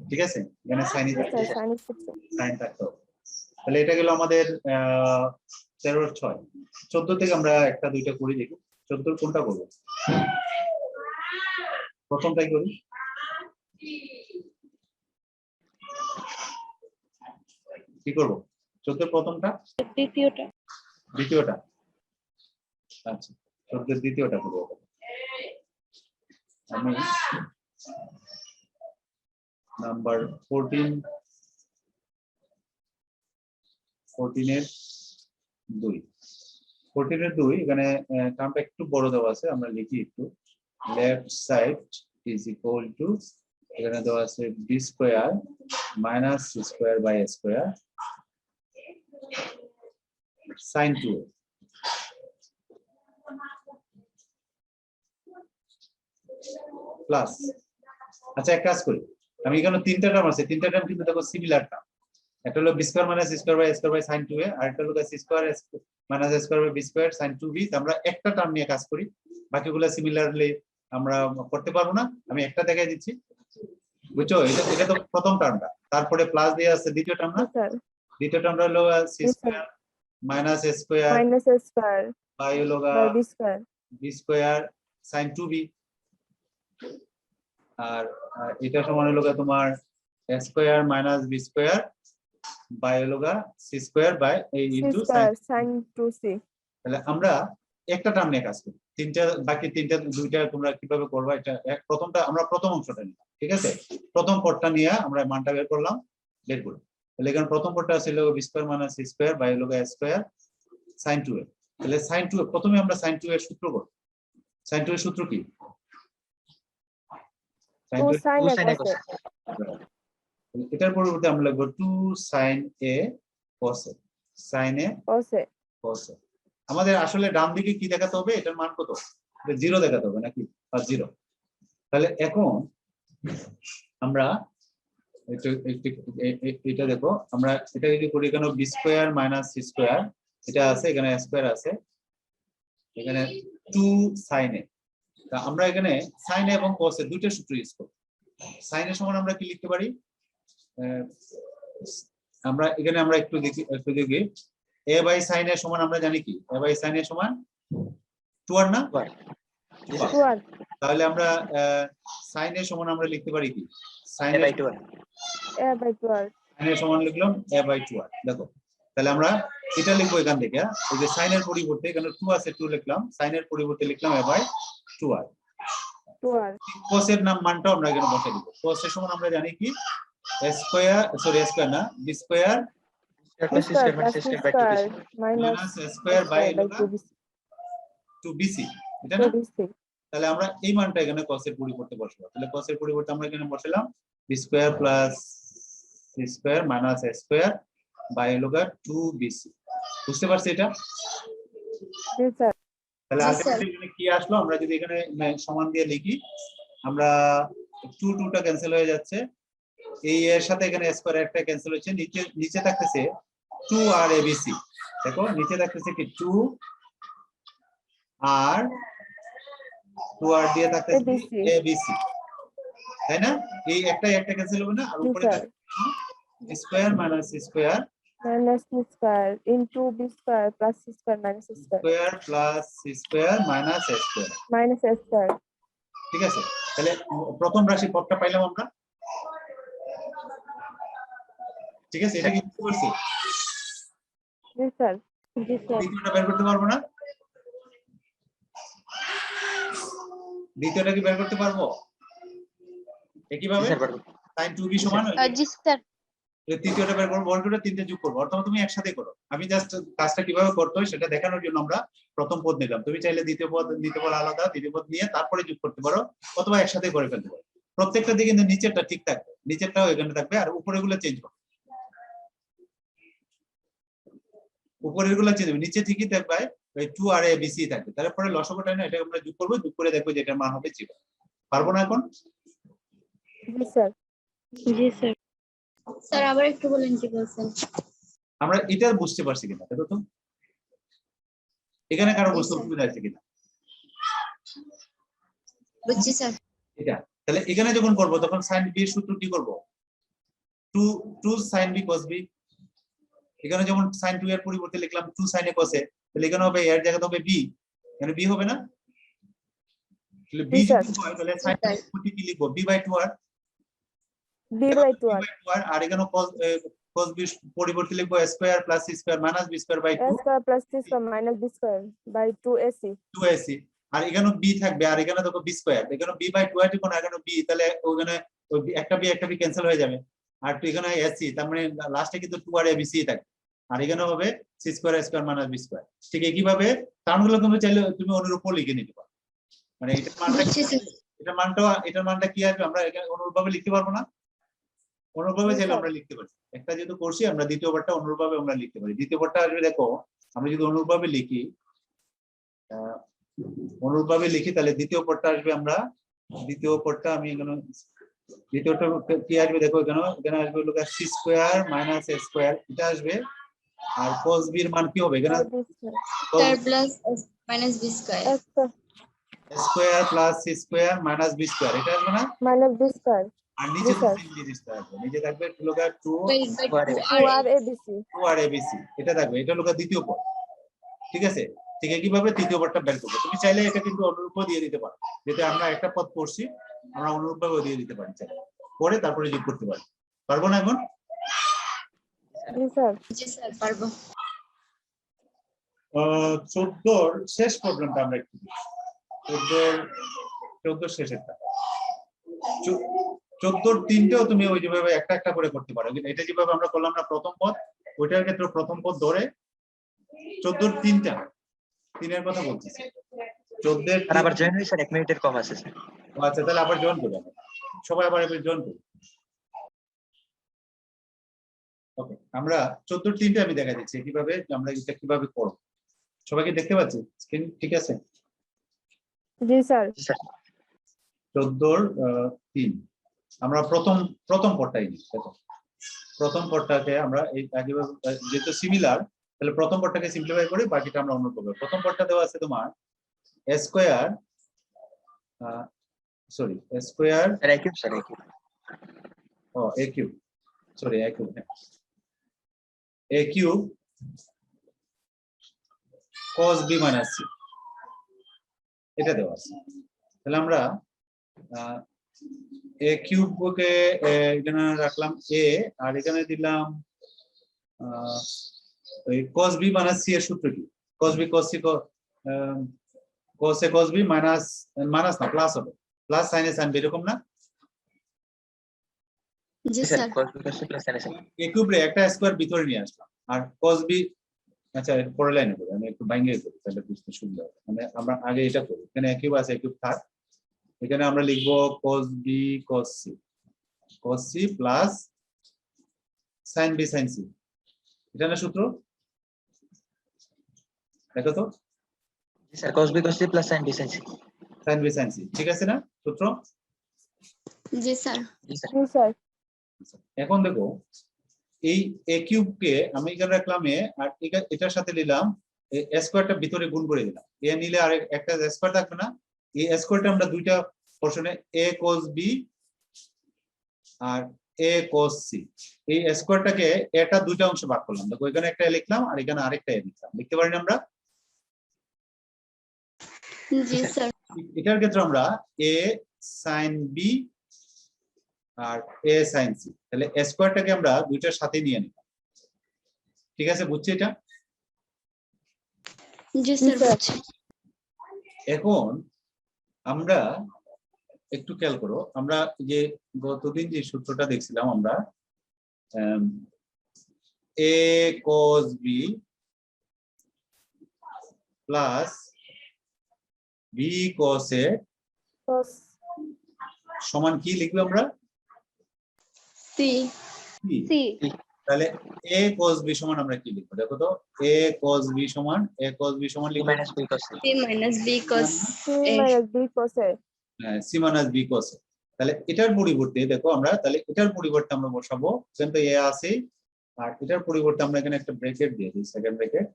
ঠিক আছে? এখানে সাইনই জি থাকবে, স্যার সাইন করছে। সাইন থাকতে হবে। তাহলে এটা গেল আমাদের 13-6। 14 থেকে আমরা একটা দুইটা করি দেখি। 14 কোনটা করবো? প্রথমটাই করি। কি করবো 14 প্রথমটা? দ্বিতীয়টা। আচ্ছা 14 দ্বিতীয়টা করবো। আমি নাম্বার 14 14 এর 2 14 এর 2 এখানে টার্মটা একটু বড় দেওয়া আছে, আমরা লিখি একটু। Left side is equal to, এখানে দেওয়া আছে B square minus C square by A square sin 2a plus, আচ্ছা এক কাজ করি, আমি এখানে তিনটা টার্ম আছে, তিনটা টার্ম কিন্তু দেখো সিমিলার টার্ম। একটা হলো B square minus C square by A square by sin 2a, আর একটা হলো C square minus A square by B square sin 2b। আমরা একটা টার্ম নিয়ে কাজ করি, বাকিগুলো সিমিলারলি আমরা করতে পারবো না। আমি একটা দেখাই দিচ্ছি, বুঝছো? এটা এটা তো প্রথম টার্মটা, তারপরে প্লাস দিয়ে আছে দ্বিতীয় টার্ম না? Yes, sir. দ্বিতীয় টার্মটা হলো c Yes, sir. Square minus A square Minus a square by হলো by b square. B square sin 2b, আর এটা সমান হলো তোমার a square minus B square by হলো C square by C into square sin 2c. তাহলে আমরা একটা টার্ম নিয়ে কাজ করি, তিনটা বাকি তিনটা দুইটা তোমরা কিভাবে করবা এটা প্রথমটা আমরা প্রথম অংশটা নিলাম, ঠিক আছে? প্রথম পদটা নিয়ে আমরা মানটা বের করলাম, বের করলাম। তাহলে এখানে প্রথম পদটা ছিল B square minus C square by হলো এ স্কয়ার sin 2a। তাহলে sin 2a প্রথমে আমরা sin 2 এর সূত্র করব। sin 2 এর সূত্র কি? sin 2 2 sin a sin a cos a. এটার পরিবর্তে আমরা লিখব 2 sin a cos a, sin a Cos a. cos a। আমাদের আসলে ডান দিকে কি দেখাতে হবে? এটার মান কত? এটা 0 দেখাতে হবে নাকি? আর 0। তাহলে এখন আমরা এটা দেখো, আমরা এটা যদি করি, এখানে B square minus C square এটা আছে, এখানে স্কয়ার আছে, এখানে 2 sin a। তা আমরা এখানে sin a এবং cos a দুইটা সূত্র ইউজ করব। sin a সমান আমরা কি লিখতে পারি? আমরা এখানে আমরা একটু দেখি a বাই sin a সমান আমরা জানি কি? a বাই sin a সমান 2r না? জি স্যার। 2r. তাহলে আমরা sin a সমান আমরা লিখতে পারি কি? sin a a by 2r। A by 2r. sin a সমান লিখলাম a বাই 2r। দেখো তাহলে আমরা এটা লিখবো এখান থেকে, এই যে sin এর পরিবর্তে এখানে 2 আছে, 2 লিখলাম, sin এর পরিবর্তে লিখলাম a by 2r। 2r. cos এর নাম মানটাও আমরা এখানে বসাই দিব। cos এর সমান আমরা জানি কি? a square, sorry a square না, b square plus c square minus c C square by 2b। square minus minus a square by 2bc. 2bc, এটা না? 2bc. তাহলে আমরা এই মানটা এখানে cos এর পরিবর্তে বসাবো। তাহলে cos এর পরিবর্তে আমরা এখানে বসালাম b square plus c square minus a square by 2bc। বুঝতে পারছি এটা? Yes, sir. তাহলে জি, আলটিমেটলি এখানে কি আসলো? আমরা যদি এখানে সমান দিয়ে লিখি, আমরা 2 2 টা ক্যান্সেল হয়ে যাচ্ছে, এই এর সাথে এখানে স্কয়ার একটা ক্যান্সেল হচ্ছে, নিচে নিচে থাকতেছে 2 আর abc। দেখো নিচে থাকতেছে কি 2 আর 2 আর দিয়ে থাকতেছে ABC. abc, তাই না? এই একটা ক্যান্সেল হবে না, আর Yes, উপরে sir. থাকবে square minus c square Minus c square into b square plus c square minus c square square plus c square minus a square. minus a square. ঠিক আছে? তাহলে প্রথম রাশি পদটা পাইলাম আমরা, ঠিক আছে? এটা কি বুঝতে পারছি? Yes, sir. Yes, sir. দ্বিতীয়টা বের করতে পারবো না? দ্বিতীয়টা কি বের করতে পারবো একইভাবে? জি স্যার পারবো। sin 2b সমান জি স্যার। তৃতীয়টা বের করবো, বর্গটা তিনটে যোগ করবো, অথবা তুমি একসাথে করো। আমি জাস্ট কাজটা কিভাবে করতে হয় সেটা দেখানোর জন্য আমরা প্রথম পদ নিলাম। তুমি চাইলে দ্বিতীয় পদ আলাদা, দ্বিতীয় পদ নিয়ে তারপরে যোগ করতে পারো, অথবা একসাথে করে ফেলতে পারো। প্রত্যেকটা দিকে কিন্তু নিচেরটা ঠিক থাকবে, নিচেরটাও এখানে থাকবে, আর উপরের গুলো চেঞ্জ হবে। উপরের গুলো চেঞ্জ হবে, নিচে ঠিকই থাকবে, ওই 2 আর abc থাকবে। তারপরে লসাগুটা না, এটা আমরা যোগ করবো, যোগ করে দেখবো যে এটার মান হবে 0। পারবো না এখন? Yes, sir. জি স্যার। স্যার আবার একটু বলেন কি বলছেন? আমরা এটা বুঝতে পারছি কিনা দেখো তো, এখানে কারো বুঝতে জি, স্যার। অসুবিধা আছে কিনা? বুঝছি স্যার। এটা তাহলে এখানে যখন করব তখন sin b এর সূত্র কি করব? 2 sin b cos b। এখানে যেমন sin 2 এর পরিবর্তে লিখলাম 2 sin a cos a, তাহলে এখানে হবে এর জায়গাতে হবে b, এখানে b হবে না? তাহলে b Yes, sir. যদি হয় তাহলে sin b এর পরিবর্তে কি লিখব? b by 2r। b by 2r. আর এখানে cos b এর পরিবর্তে লিখব a square plus c square minus b square by A 2 square plus c square minus b square by 2ac. 2ac। আর এখানে b থাকবে, আর এখানে দেখো b স্কয়ার, এখানে b বাই 2r কোন, এখানে b, তাহলে ওখানে ওই একটা b ক্যান্সেল হয়ে যাবে, আর তুই এখানে ac, তার মানে লাস্টে কিন্তু 2 আর abc থাকবে। আর এখানে হবে C square square minus B square. ঠিক একইভাবে টার্মগুলো তুমি চাইলে তুমি অনুরূপও লিখে নিতে পারো, মানে এটার মানটা বুঝছি স্যার। এটার মানটা কি আসবে আমরা এখানে অনুরূপভাবে লিখতে পারবো না? অনুরূপভাবে জি, চাইলে স্যার। আমরা লিখতে পারি। একটা যেহেতু করছি আমরা দ্বিতীয় পার্টটা অনুরূপভাবে আমরা লিখতে পারি। দ্বিতীয় পার্টটা আসবে দেখো, আমরা যদি অনুরূপভাবে লিখি তাহলে দ্বিতীয় পদটা আসবে, আমরা দ্বিতীয় পদটা আমি এখানে দ্বিতীয়টা কি আসবে দেখো, এখানে আসবে হলো সি স্কোয়ার মাইনাস এ স্কোয়ার, এটা আসবে। আর cos b এর মান কি হবে এখানে? B square. Square plus minus B square. S square square plus C square minus B square, এটা আসবে না? minus B square. আর নিচে জি, তো স্যার। সেম জিনিসটা আসবে, নিচে থাকবে হলো 2 2 R ABC. আর এবিসি, এটা থাকবে। এটা হলো দ্বিতীয় পদ, ঠিক আছে? ঠিক একইভাবে তৃতীয় পদটা বের করবো। তুমি চাইলে এটা কিন্তু অনুরূপ দিয়ে দিতে পারো, যেটা আমরা একটা পদ পড়ছি আমরা অনুরূপ ভাবে দিয়ে দিতে পারি, চাইলে পরে তারপরে যোগ করতে পারি। পারবো না এখন? জি, স্যার। জি স্যার পারবো। 14 শেষ প্রবলেমটা আমরা একটু দেখি। 14 শেষেরটা। 14 তিনটেও তুমি ওই যেভাবে একটা একটা করে করতে পারো, কিন্তু এটা যেভাবে আমরা করলাম না প্রথম পদ, ওইটার ক্ষেত্রে প্রথম পদ ধরে 14 তিনটা, তিনের কথা বলতেছি। 14 আর আবার জয়েন হই স্যার 1 মিনিটের কম আছে স্যার। আচ্ছা, তাহলে আবার জয়েন করবে, সবাই আবার জয়েন করবে। ওকে, আমরা 14 তিনটা আমি দেখা দিচ্ছি কিভাবে আমরা এটা কিভাবে করব। সবাইকে দেখতে পাচ্ছি স্ক্রিন? ঠিক আছে। জি, স্যার। জি স্যার। 14 3 আমরা প্রথম পদটাই নিই। দেখো প্রথম পদটাকে আমরা এই একইভাবে যেহেতু সিমিলার, তাহলে প্রথম পদটাকে সিম্পলিফাই করে বাকিটা আমরা অন্য করব। প্রথম পদটা দেওয়া আছে তোমার a square sorry a square sir একই স্যার একই। ও a cube, sorry a cube, a cube cos b minus c, এটা দেওয়া আছে। তাহলে আমরা a কিউবকে এখানে রাখলাম a, আর এখানে দিলাম ওই cos b minus c এর সূত্র কি? cos b cos c cos a cos b minus না প্লাস হবে, plus sin a sin b, এরকম না? জি sir sir. cos b cos c plus sin a sin। a cube রে একটা স্কয়ার ভিতরে নিয়ে আসলাম, আর cos b, আচ্ছা পরের লাইনে করি, আমি একটু বাইঙ্গে করি তাহলে বুঝতে সুবিধা হবে। মানে আমরা আগে এটা করি, এখানে a কিউব আছে, a কিউব থাক, এখানে আমরা লিখবো cos b cos c plus sin b sin c, এটা না সূত্র? দেখো তো, জি sir cos b cos c plus sin b sin c। sin b sin c, ঠিক আছে না সূত্র? জি স্যার। জি স্যার। জি, স্যার। এখন দেখো এই a কিউবকে আমি এখানে রাখলাম a, আর এটার সাথে নিলাম a স্কয়ারটা ভিতরে গুণ করে দিলাম। a নিলে আর একটা স্কয়ার থাকবে না? এই স্কয়ারটা আমরা দুইটা পোরশনে a cos b R a cos c, এই স্কয়ারটাকে এটা দুইটা অংশে ভাগ করলাম। দেখো এখানে একটা লিখলাম আর এখানে আরেকটা লিখলাম, লিখতে পারি না আমরা? জি স্যার। এটার ক্ষেত্রে আমরা a sin b R a sin c, তাহলে স্কয়ারটাকে আমরা দুইটার সাথে নিয়ে নিলাম। ঠিক আছে, বুঝছি এটা? জি স্যার বুঝছি। এখন আমরা একটু খেয়াল করো, আমরা যে গতদিন যে সূত্রটা দেখছিলাম আমরা a cos b plus b cos a Cos সমান কি লিখবো আমরা? সি। C. তাহলে a cos b সমান আমরা কি লিখবো দেখো তো, a cos b সমান লিখবো minus b cos c। C minus B cos C minus B cos A. c minus b cos a। তাহলে এটার পরিবর্তে দেখো আমরা, তাহলে এটার পরিবর্তে আমরা বসাবো, এখানে তো a আছে, আর এটার পরিবর্তে আমরা এখানে একটা ব্র্যাকেট দিয়ে দিই, সেকেন্ড ব্র্যাকেট।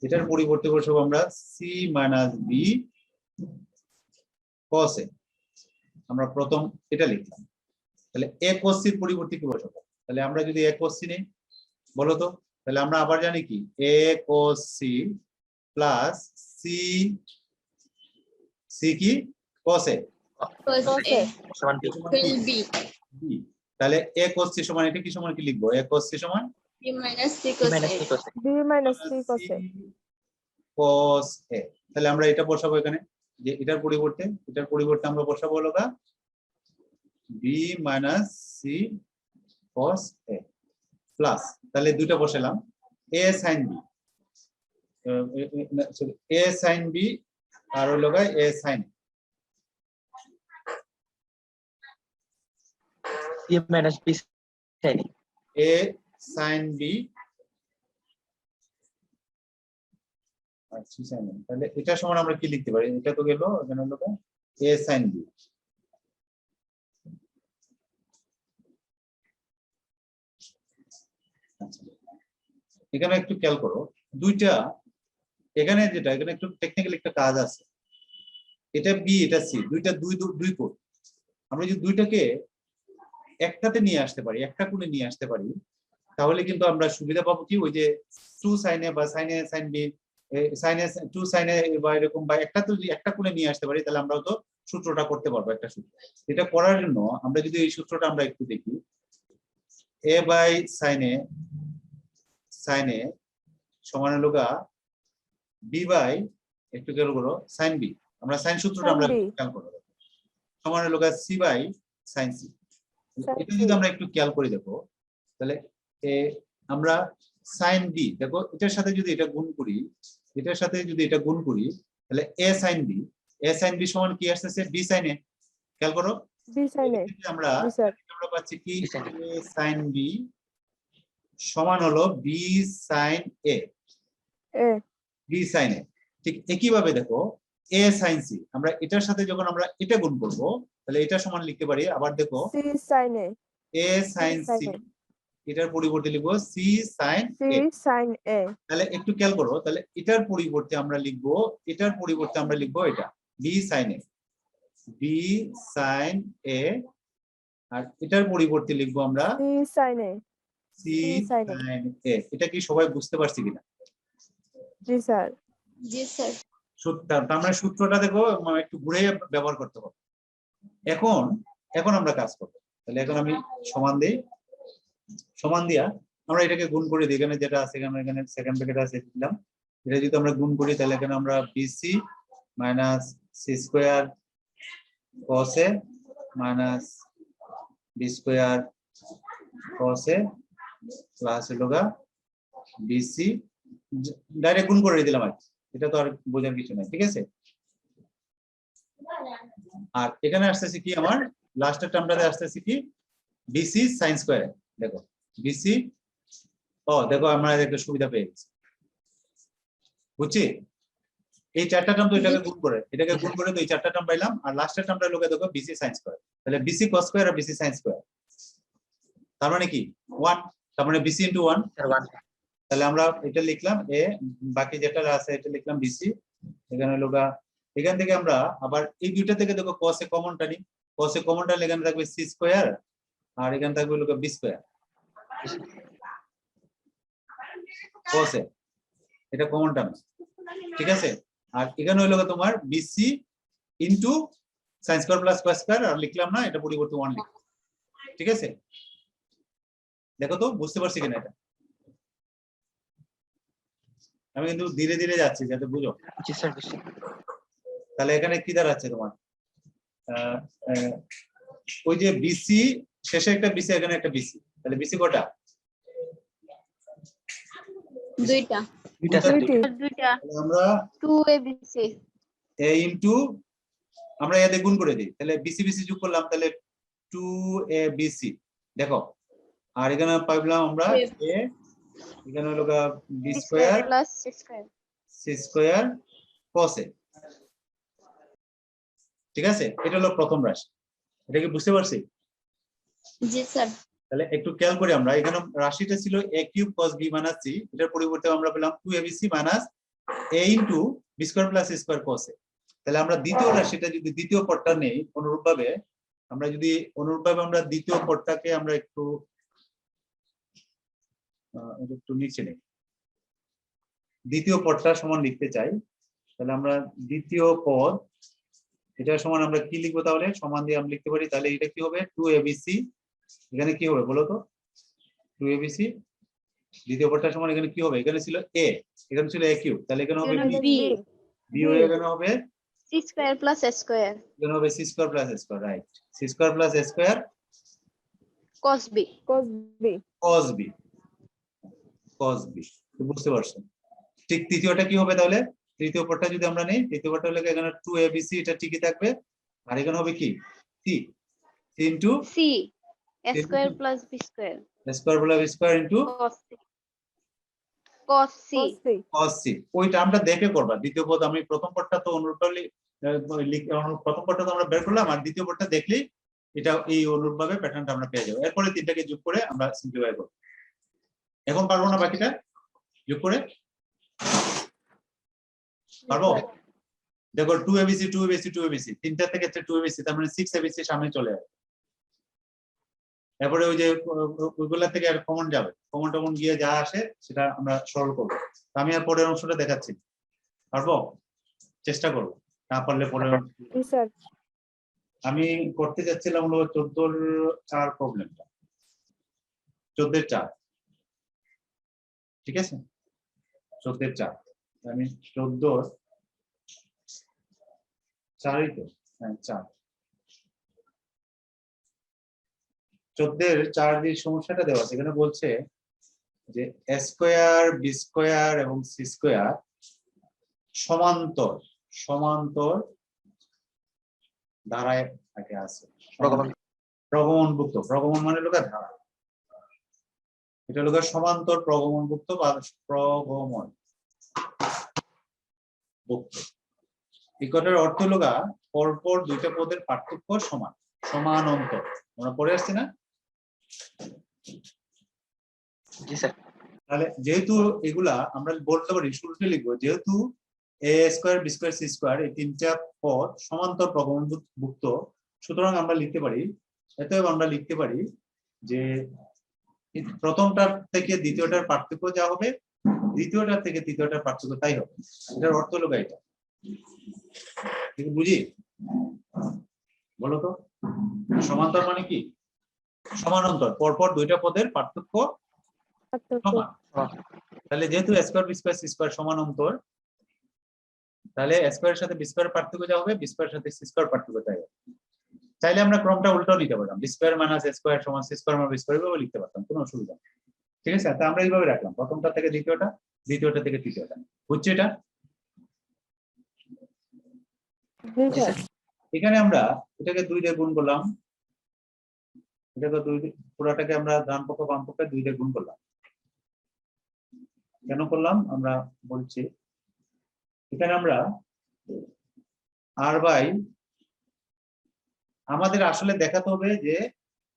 এটার পরিবর্তে বসাবো আমরা c minus b cos a, আমরা প্রথম এটা লিখলাম। তাহলে a cos c এর পরিবর্তে কি বসাবো? তাহলে আমরা যদি a cos c নেই বলো তো, তাহলে আমরা আবার জানি কি a cos c plus c কি cos a cos Cos A A. সমান b। Will be b। তাহলে a cos c সমান এটা কি সমান কি লিখবো? a cos c সমান B minus C b cos minus A. b cos a। B minus C cos A. cos a। তাহলে আমরা এটা বসাবো এখানে, যে এটার পরিবর্তে আমরা বসাবো হলো b minus c cos a plus, তাহলে দুইটা বসালাম, a sine b, a sine b আর হলো a sine c minus b sine a sine b. আচ্ছা তাহলে এটা সমান আমরা কি লিখতে পারি? এটা তো গেল, এখানে হলো এ সাইন বি। এখানে একটু খেয়াল করো, দুইটা এখানে যেটা এখানে একটু টেকনিক্যাল একটা কাজ আছে। এটা বি এটা সি, দুইটা দুই কোণ। আমরা যদি দুইটাকে একটাতে নিয়ে আসতে পারি, একটা কোণে নিয়ে আসতে পারি, তাহলে কিন্তু আমরা সুবিধা পাবো কি, ওই যে টু সাইনে বা সাইনে সাইন বি, সাইনে টু সাইনে বা এরকম, বা একটা তো যদি একটা কোণে নিয়ে আসতে পারি, তাহলে আমরাও তো সূত্রটা করতে পারবো একটা সূত্র। এটা করার জন্য আমরা যদি এই সূত্রটা আমরা একটু দেখি, এ বাই সাইনে সাইনে সমান হলো বি বাই, একটু খেয়াল করো, সাইন বি। আমরা সাইন সূত্রটা আমরা Sin B, খেয়াল করবো, সমান হলো C by sine C. sin এটা C, যদি আমরা একটু খেয়াল করে দেখো, তাহলে আমরা সাইন বি, দেখো এটার সাথে যদি এটা গুণ করি, এটার সাথে যদি এটা গুণ করি, তাহলে এ sine b, a sine b সমান কি আসতেছে? বি সাইন এ। খেয়াল করো, B sin A, আমরা জি স্যার, আমরা পাচ্ছি কি, B sin A। A sine b সমান হলো b sine a, A, b sine a. ঠিক একইভাবে দেখো এ সাইন সি, আমরা এটার সাথে যখন আমরা এটা গুণ করব, তাহলে এটা সমান লিখতে পারি, আবার দেখো C sin A, A sine sin C, A, এটার পরিবর্তে লিখবো C sine C A. sin A, তাহলে একটু খেয়াল করো, তাহলে এটার পরিবর্তে আমরা লিখবো, এটার পরিবর্তে আমরা লিখবো এটা b sine a, B sine a. আর এটার পরিবর্তে লিখবো আমরা C sin A, c C sin A, sine a. এটা কি সবাই বুঝতে পারছি কিনা? জি স্যার, জি স্যার। তার মানে সূত্রটা দেখো একটু ঘুরে ব্যবহার করতে হবে। এখন এখন আমরা কাজ করবো, তাহলে এখন আমি সমান দিই, সমান দিয়া আমরা এটাকে গুণ করে দিই, এখানে যেটা আছে এখানে এখানে সেকেন্ড ব্র্যাকেট আছে দিলাম, এটা যদি আমরা গুণ করি, তাহলে এখানে আমরা BC minus C square cos a minus B square cos a plus হলো বিসি, ডাইরেক্ট গুণ করে দিলাম আর কি। এটা তো আর বোঝার কিছু নাই, ঠিক আছে। আর এখানে আসতেছে কি, আমার লাস্টের টার্মটাতে আসতেছে কি, বিসি সাইন স্কয়ার। দেখো বিসি, ও দেখো আমরা একটা সুবিধা পেয়ে গেছি, বুঝছি। এই চারটা টার্ম তো এটাকে গুণ করে, এটাকে গুণ করে তো এই চারটা টার্ম পাইলাম, আর লাস্টের টার্মটা লোকে দেখো বিসি সাইন স্কয়ার। তাহলে বিসি cos স্কয়ার আর বিসি সাইন স্কয়ার, তার মানে কি 1, তার মানে বিসি ইনটু 1। তাহলে আমরা এটা লিখলাম এ, বাকি যেটা আছে এটা লিখলাম বিসি। এখানে লোকা, এখান থেকে আমরা আবার এই দুইটা থেকে দেখো cos এ কমনটা নিই, cos এ কমনটা এখানে থাকবে সি স্কয়ার, আর এখানে থাকবে লোকা বি স্কয়ার cos এ, এটা কমন টার্ম, ঠিক আছে। আর এখানে হইলো তোমার bc into sine square plus cos square, আর লিখলাম না, এটা পরিবর্তে 1 লিখলাম, ঠিক আছে। দেখো তো বুঝতে পারছি কিনা এটা? আমি কিন্তু ধীরে ধীরে যাচ্ছি যাতে বুঝো। জি স্যার, বুঝছি। তাহলে এখানে কি দাঁড়াচ্ছে তোমার, ওই যে বিসি শেষে একটা বিসি, এখানে একটা বিসি, তাহলে বিসি কটা? দুইটা। দুইটা স্যার, দুইটি, দুইটা। তাহলে আমরা two A B C. A into, আমরা এতে গুণ করে দিই, তাহলে বিসি বিসি যোগ করলাম, তাহলে 2abc। দেখো, আর এখানে পাইলাম আমরা এ, এখানে হলো B square plus C square. C square cos a, ঠিক আছে। এটা হলো প্রথম রাশি, এটা কি বুঝতে পারছি? জি স্যার। তাহলে একটু খেয়াল করি, আমরা এখানে রাশিটা ছিল a cube cos b minus c, এটার পরিবর্তে আমরা পেলাম 2abc minus a into b square plus c square cos a। তাহলে আমরা দ্বিতীয় রাশিটা যদি দ্বিতীয় পদটা নেই, অনুরূপভাবে আমরা যদি আমরা দ্বিতীয় পদটাকে আমরা একটু নিচে নেই, দ্বিতীয় পদটা সমান লিখতে চাই, তাহলে আমরা দ্বিতীয় পদ এটা সমান আমরা কি লিখবো, তাহলে সমান দিয়ে আমরা লিখতে পারি, তাহলে এটা কি হবে 2abc, এখানে কি হবে বলো তো, 2abc দ্বিতীয় পদটা সমান এখানে কি হবে, এখানে ছিল a, এখানে ছিল a কিউব, তাহলে এখানে হবে এখানে b, বি। b হয়ে এখানে হবে সি স্কয়ার প্লাস এ স্কয়ার। এখানে হবে c square plus a square, right, c square plus a square cos b। cos B, cos b, cos b। বুঝতে পারছো? ঠিক তৃতীয়টা কি হবে তাহলে? তৃতীয় পদটা যদি আমরা নেই, তৃতীয় পদটা হলে এখানে 2abc এটা ঠিকই থাকবে, আর এখানে হবে কি c into c a square plus b square square plus square into cos c cos c cos c। ওই টার্মটা দেখে করবা। দ্বিতীয় পদ আমি প্রথম পদটা তো অনুরূপটা প্রথম পদটা তো আমরা বের করলাম, আর দ্বিতীয় পদটা দেখলেই এটা এই অনুরূপভাবে প্যাটার্নটা আমরা পেয়ে যাবো। এরপরে তিনটাকে যোগ করে আমরা সিম্পলিফাই করব। এখন পারবো না বাকিটা যোগ করে? পারবো? দেখো 2abc 2abc 2abc তিনটা থেকে 2abc, তার মানে 6abc সামনে চলে আসবে। এরপরে ওই যে ওইগুলা থেকে আর কমন যাবে, কমন টমন গিয়ে যা আসে সেটা আমরা সরল করবো। আমি আর পরের অংশটা দেখাচ্ছি, পারবো? চেষ্টা করবো, না পারলে পরের জি স্যার আমি করতে যাচ্ছিলাম হলো 14-4 প্রবলেমটা, 14-4, ঠিক আছে? 14-4 আমি 14-4ই তো, হ্যাঁ 4। 14-4 যে সমস্যাটা দেওয়া আছে এখানে বলছে যে a স্কয়ার বি স্কয়ার এবং সি স্কয়ার সমান্তর সমান্তর ধারায় থাকে আছে, প্রগমনভুক্ত। প্রগমন মানে লোকা ধারা, এটা লোকা সমান্তর প্রগমনভুক্ত বা প্রগমন ভুক্ত। এই কথার অর্থ লোকা পরপর দুইটা পদের পার্থক্য সমান, সমান অন্তর। আমরা পড়ে আসছি না? জি স্যার। তাহলে যেহেতু এগুলা আমরা বলতে পারি, শুরুতে লিখবো যেহেতু a square B square C square এই তিনটা পদ সমান্তর প্রগমনভুক্ত, সুতরাং আমরা লিখতে পারি, অতএব আমরা লিখতে পারি যে প্রথমটার থেকে দ্বিতীয়টার পার্থক্য যা হবে, দ্বিতীয়টার থেকে তৃতীয়টার পার্থক্য তাই হবে। এটার অর্থ হলো এটা, ঠিক বুঝি? বলো তো, সমান্তর মানে কি? সমানান্তর, পরপর দুইটা পদের পার্থক্য সমান। তাহলে যেহেতু a square B square C square সমানান্তর, তাহলে a স্কয়ারের সাথে বি স্কয়ার পার্থক্য যা হবে, বি স্কয়ারের সাথে সি স্কয়ার পার্থক্য তাই হবে। চাইলে আমরা ক্রমটা উল্টাও নিতে পারতাম, b square minus a square সমান c square minus B square এভাবে লিখতে পারতাম, কোনো অসুবিধা নেই। ঠিক আছে, তা আমরা এইভাবে রাখলাম, প্রথমটা থেকে দ্বিতীয়টা, দ্বিতীয়টা থেকে তৃতীয়টা। বুঝছো এটা? জি স্যার এখানে আমরা এটাকে 2 দিয়ে গুণ করলাম, এটাকে 2 পুরোটাকে আমরা ডান পক্ষ বাম পক্ষে 2 দিয়ে গুণ করলাম। কেন করলাম আমরা বলছি, এখানে আমরা আর বাই আমাদের আসলে দেখাতে হবে যে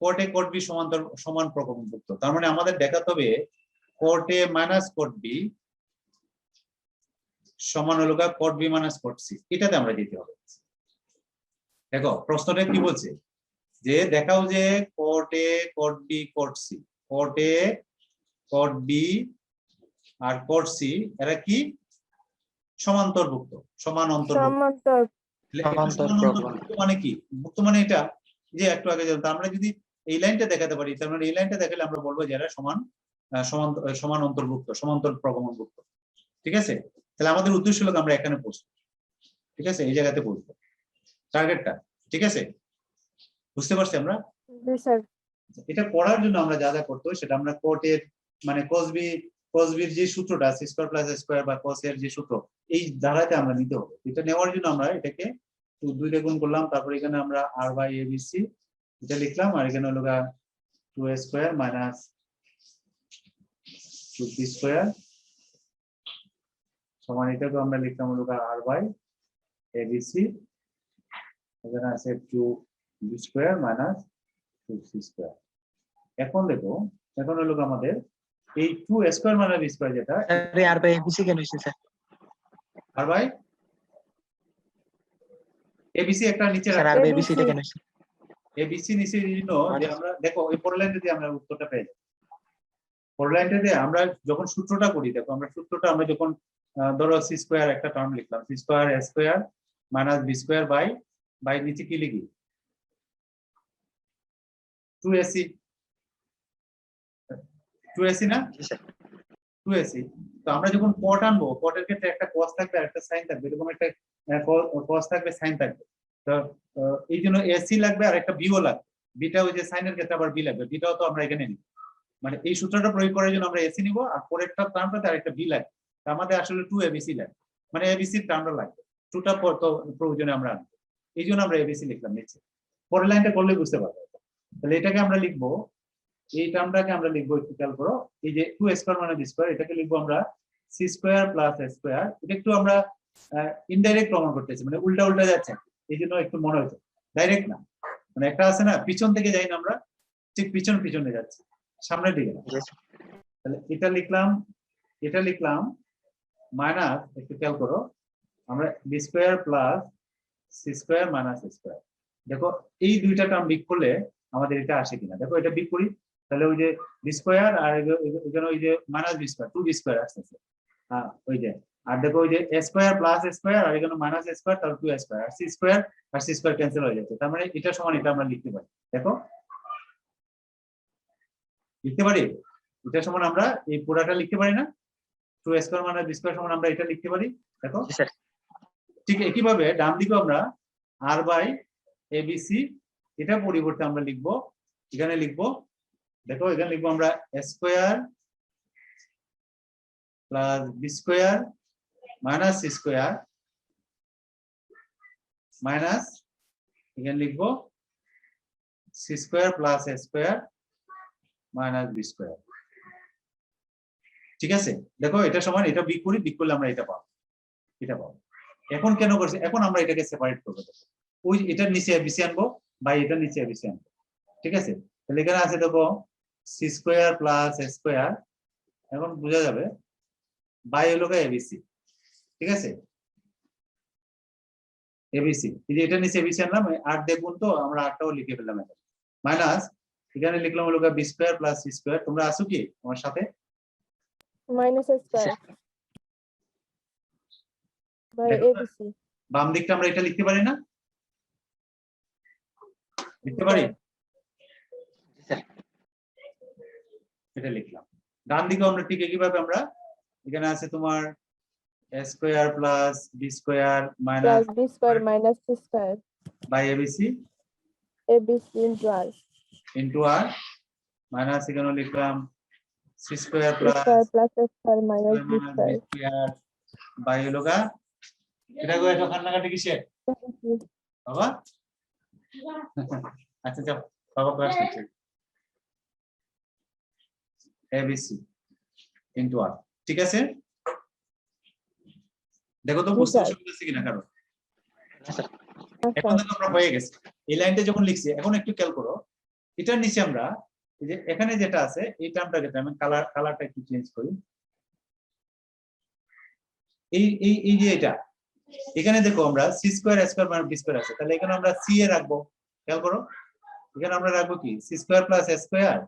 কোট এ কোট বি সমান্তর সমান প্রগমনভুক্ত। তার মানে আমাদের দেখাতে হবে cot A minus cot B সমান হলো cot B minus cot C, এটাতে আমরা যেতে হবে। দেখো প্রশ্নটা কি বলছে, যে দেখাও যে cot a cot b cot c, cot a cot b আর কোট সি এরা কি সমান্তরভুক্ত, সমান অন্তর্ভুক্ত। মানে কি মুক্ত মানে এটা যে একটু আগে যেমন আমরা যদি এই লাইনটা দেখাতে পারি, তার মানে এই লাইনটা দেখালে আমরা বলবো যে এরা সমান সমান অন্তর্ভুক্ত, সমান্তর প্রগমনভুক্ত। ঠিক আছে, তাহলে আমাদের উদ্দেশ্য হলো আমরা এখানে পৌঁছবো। ঠিক আছে, এই জায়গাতে পৌঁছবো টার্গেটটা। ঠিক আছে, বুঝতে পারছি আমরা? এটা করার জন্য আমরা যা যা করতে হয় সেটা আমরা কোটের মানে কসবির যে সূত্রটা সি স্কয়ার প্লাস এ স্কয়ার বা কস এর যে সূত্র, এই ধারাতে আমরা নিতে হবে। এটা নেওয়ার জন্য আমরা এটাকে 2 দিয়ে গুণ করলাম, তারপর এখানে আমরা r বাই abc এটা লিখলাম, আর এখানে হলো 2a square minus 2b square সমান এটাকে আমরা লিখলাম হলো r বাই abc, এখানে আছে 2b square minus 2c square. এখন দেখো, এখন হলো আমাদের এই 2 স্কয়ার মাইনাস b স্কয়ার যেটা আর বাই এবিসি কেন হইছে স্যার? আর বাই abc একটা নিচে স্যার আর রাখো, বাই এবিসি টা কেন হইছে? abc নিচে জন্য যে আমরা দেখো এই পরের লাইনটা দিয়ে আমরা উত্তরটা পেয়ে যাই। পরের লাইনটা দিয়ে আমরা যখন সূত্রটা করি, দেখো আমরা সূত্রটা আমরা যখন ধরো c স্কয়ার একটা টার্ম লিখলাম, c square a square minus b square by নিচে কি লিখি 2ac, 2ac না 2ac। তো আমরা যখন কট আনবো, কটের ক্ষেত্রে একটা cos থাকবে আর একটা sin থাকবে, এরকম একটা cos থাকবে sin থাকবে। তো এই জন্য ac লাগবে আর একটা b ও লাগবে, বিটা ওই যে sin এর ক্ষেত্রে আবার b লাগবে, বিটাও তো আমরা এখানে নিই, মানে এই সূত্রটা প্রয়োগ করার জন্য আমরা এসি নিব, আর পরেরটা টার্মটাতে আরেকটা বি লাগবে। আমাদের আসলে 2 এবিসি লাগবে, মানে এবিসি টার্মটা লাগবে, 2টা প্রয়োজনে আমরা আনবো, এই জন্য আমরা এবিসি লিখলাম নিচে। পরের লাইনটা করলে বুঝতে পারবে। তাহলে এটাকে আমরা লিখবো, এই টার্মটাকে আমরা লিখবো, একটু খেয়াল করো, এই যে 2 স্কয়ার মানে বি স্কয়ার, এটাকে লিখবো আমরা সি স্কয়ার প্লাস এ স্কয়ার। এটা একটু আমরা ইনডাইরেক্ট প্রমাণ করতেছি, মানে উল্টা উল্টা যাচ্ছে, এই জন্য একটু মনে হচ্ছে ডাইরেক্ট না, মানে একটা আছে না পিছন থেকে যাই না আমরা, ঠিক পিছনে যাচ্ছি, সামনের দিকে না। তাহলে এটা লিখলাম মাইনাস, একটু খেয়াল করো, আমরা b square plus C square minus এ স্কয়ার। দেখো এই দুইটা টার্ম বিগ করলে আমাদের এটা আসে কিনা, দেখো এটা বিগ করি, তাহলে ওই যে বি স্কয়ার আর এখানে ওই যে মাইনাস বি স্কয়ার, 2 বি স্কয়ার আসতেছে, হ্যাঁ ওই যে, আর দেখো ওই যে A square plus A square, আর এখানে মাইনাস এ স্কয়ার, তাহলে 2 এ স্কয়ার, আর সি স্কয়ার আর সি স্কয়ার ক্যান্সেল হয়ে যাচ্ছে, তার মানে এটা সমান এটা আমরা লিখতে পারি। দেখো লিখতে পারি, এটা সমান আমরা এই পুরাটা লিখতে পারি না, 2 স্কয়ার মাইনাস বি স্কয়ার সমান আমরা এটা লিখতে পারি। দেখো ঠিক একইভাবে ডান দিকেও আমরা আর বাই এবিসি, এটা পরিবর্তে আমরা লিখবো, এখানে লিখবো, দেখো এখানে লিখবো আমরা square plus B square minus C square minus, এখানে লিখবো সি স্কয়ার প্লাস এ স্কয়ার মাইনাস বি স্কয়ার। ঠিক আছে, দেখো এটা সমান এটা বিগ করি, বিগ করলে আমরা এটা পাবো, এটা পাবো। এখন কেন করছি, এখন আমরা এটাকে সেপারেট করবো, ওই এটার নিচে এবিসি আনবো, বাই এটার নিচে এবিসি আনবো। ঠিক আছে, তাহলে এখানে আছে দেখো সি স্কয়ার প্লাস এ স্কয়ার, এখন বোঝা যাবে বাই হলো এবিসি। ঠিক আছে, এবিসি, এই যে এটা নিচে এবিসি আনলাম, 8 দেখুন তো আমরা 8টাও লিখে ফেললাম, এটা মাইনাস এখানে লিখলাম হলো B square plus C square. তোমরা আসো কি আমার সাথে, minus a square by দেখো, ABC. বাম দিকটা আমরা এটা লিখতে পারি না, লিখতে পারি, এটা লিখলাম। ডান দিকে আমরা ঠিক একইভাবে আমরা এখানে আছে তোমার a square plus B square minus Plus B square minus C square. By ABC ABC into R. Into R minus এখানে লিখলাম C square C plus square plus A square minus B B square. Square by হলো গা, এটা কো এটা কান্নাকাটি কিসে বাবা? আচ্ছা যাও বাবা ক্লাস করছে, এবিসি ইনটু আর। ঠিক আছে, দেখো তো বুঝতে অসুবিধা আছে কিনা কারো? এখন দেখো আমরা হয়ে গেছে, এই লাইনটা যখন লিখছি, এখন একটু খেয়াল করো, এটার নিচে আমরা এই যে এখানে যেটা আছে এই টার্মটাকে আমি কালারটা একটু চেঞ্জ করি, এই যে এটা এখানে দেখো আমরা C square A square minus B square আছে, তাহলে এখানে আমরা সি এ রাখবো, খেয়াল করো, এখানে আমরা রাখবো কি C square plus A square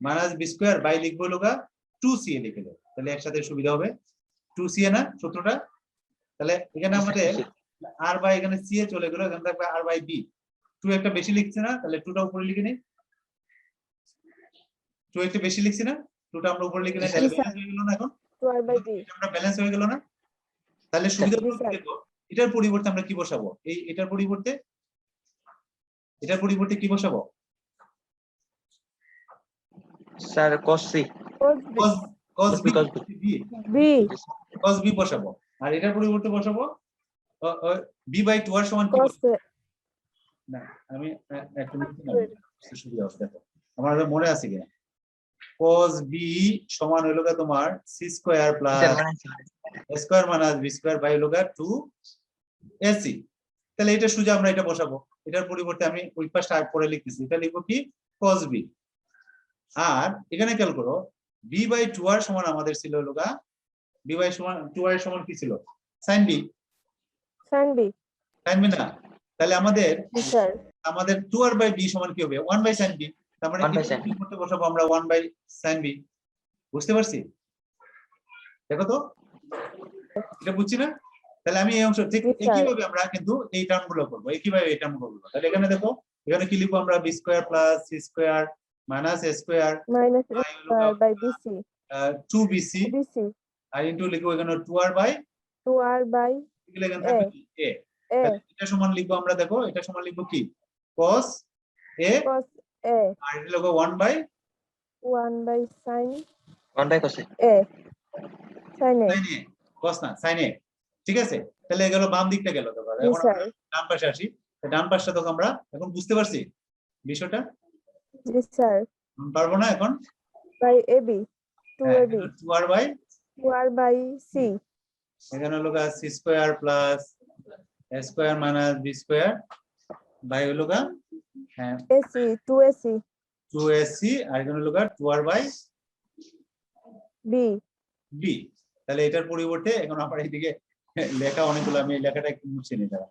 minus B square by লিখবো লোগা 2c এ লিখে দেবো, তাহলে একসাথে সুবিধা হবে 2c এ না সূত্রটা। তাহলে এখানে আমাদের আর বাই এখানে সি এ চলে গেল, এখানে থাকবে আর বাই বি, 2 একটা বেশি লিখছে না, তাহলে 2টা উপরে লিখে নিই, 2 একটা বেশি লিখছি না, 2টা আমরা উপরে লিখে নিই, তাহলে ব্যালেন্স হয়ে গেল না, এখন 2R by B. আমরা ব্যালেন্স হয়ে গেল না। তাহলে সুবিধা দেখো, এটার পরিবর্তে আমরা কি বসাবো, এটার পরিবর্তে কি বসাবো sir cos C cos b B. cos b বসাবো, আর এটার পরিবর্তে বসাবো b বাই 2 এর সমান কি Cos A. না, আমি একটু সুবিধা হবে, দেখো আমার মনে আছে কিনা, cos b সমান হলো তোমার c square plus square minus B square by হলো 2 ac। তাহলে এটা সোজা আমরা এটা বসাবো, এটার পরিবর্তে আমি ওই পাশটা আর পরে লিখতেছি, এটা লিখবো কি cos b, আর এখানে খেয়াল করো b বাই 2r সমান আমাদের ছিল হলো b বাই 2r এর সমান কি ছিল sin b, Sin B. sin b না, তাহলে Sir. আমাদের 2r বাই b সমান কি হবে 1 বাই sin b, তার মানে 1 by sin B। কি করতে বসাবো আমরা 1 বাই sin b, বুঝতে পারছি? দেখো তো এটা বুঝছি না, তাহলে আমি এই অংশ ঠিক একইভাবে আমরা কিন্তু এই টার্মগুলো করব, একইভাবে এই টার্মগুলো করব। তাহলে এখানে দেখো, এখানে কি লিখবো আমরা b square plus c square minus a square Minus A square by BC. 2bc BC. আর ইনটু লিখবো এখানে 2r বাই 2R by এগুলো এখানে থাকবে কি a, A. এটা সমান লিখবো আমরা, দেখো এটা সমান লিখবো কি cos a Cos A. আর এটা লিখবো 1 by 1 by sin 1 by cos A। A sin A সাইনে cos না সাইনে, ঠিক আছে? তাহলে গেল বাম দিকটা গেল। তো জি এখন আমরা স্যার ডান পাশে আসি। তো ডান পাশটা তো আমরা এখন বুঝতে পারছি বিষয়টা, জি স্যার পারবো না এখন? by AB 2AB 2r by 2R by C এখানে হলো c square plus a square minus b square by হলো হ্যাঁ AC 2AC 2ac আর এখানে হলো 2r বাই B b। তাহলে এটার পরিবর্তে এখন আমরা এইদিকে লেখা অনেকগুলো, আমি এই লেখাটা একটু মুছে নিই দাঁড়া।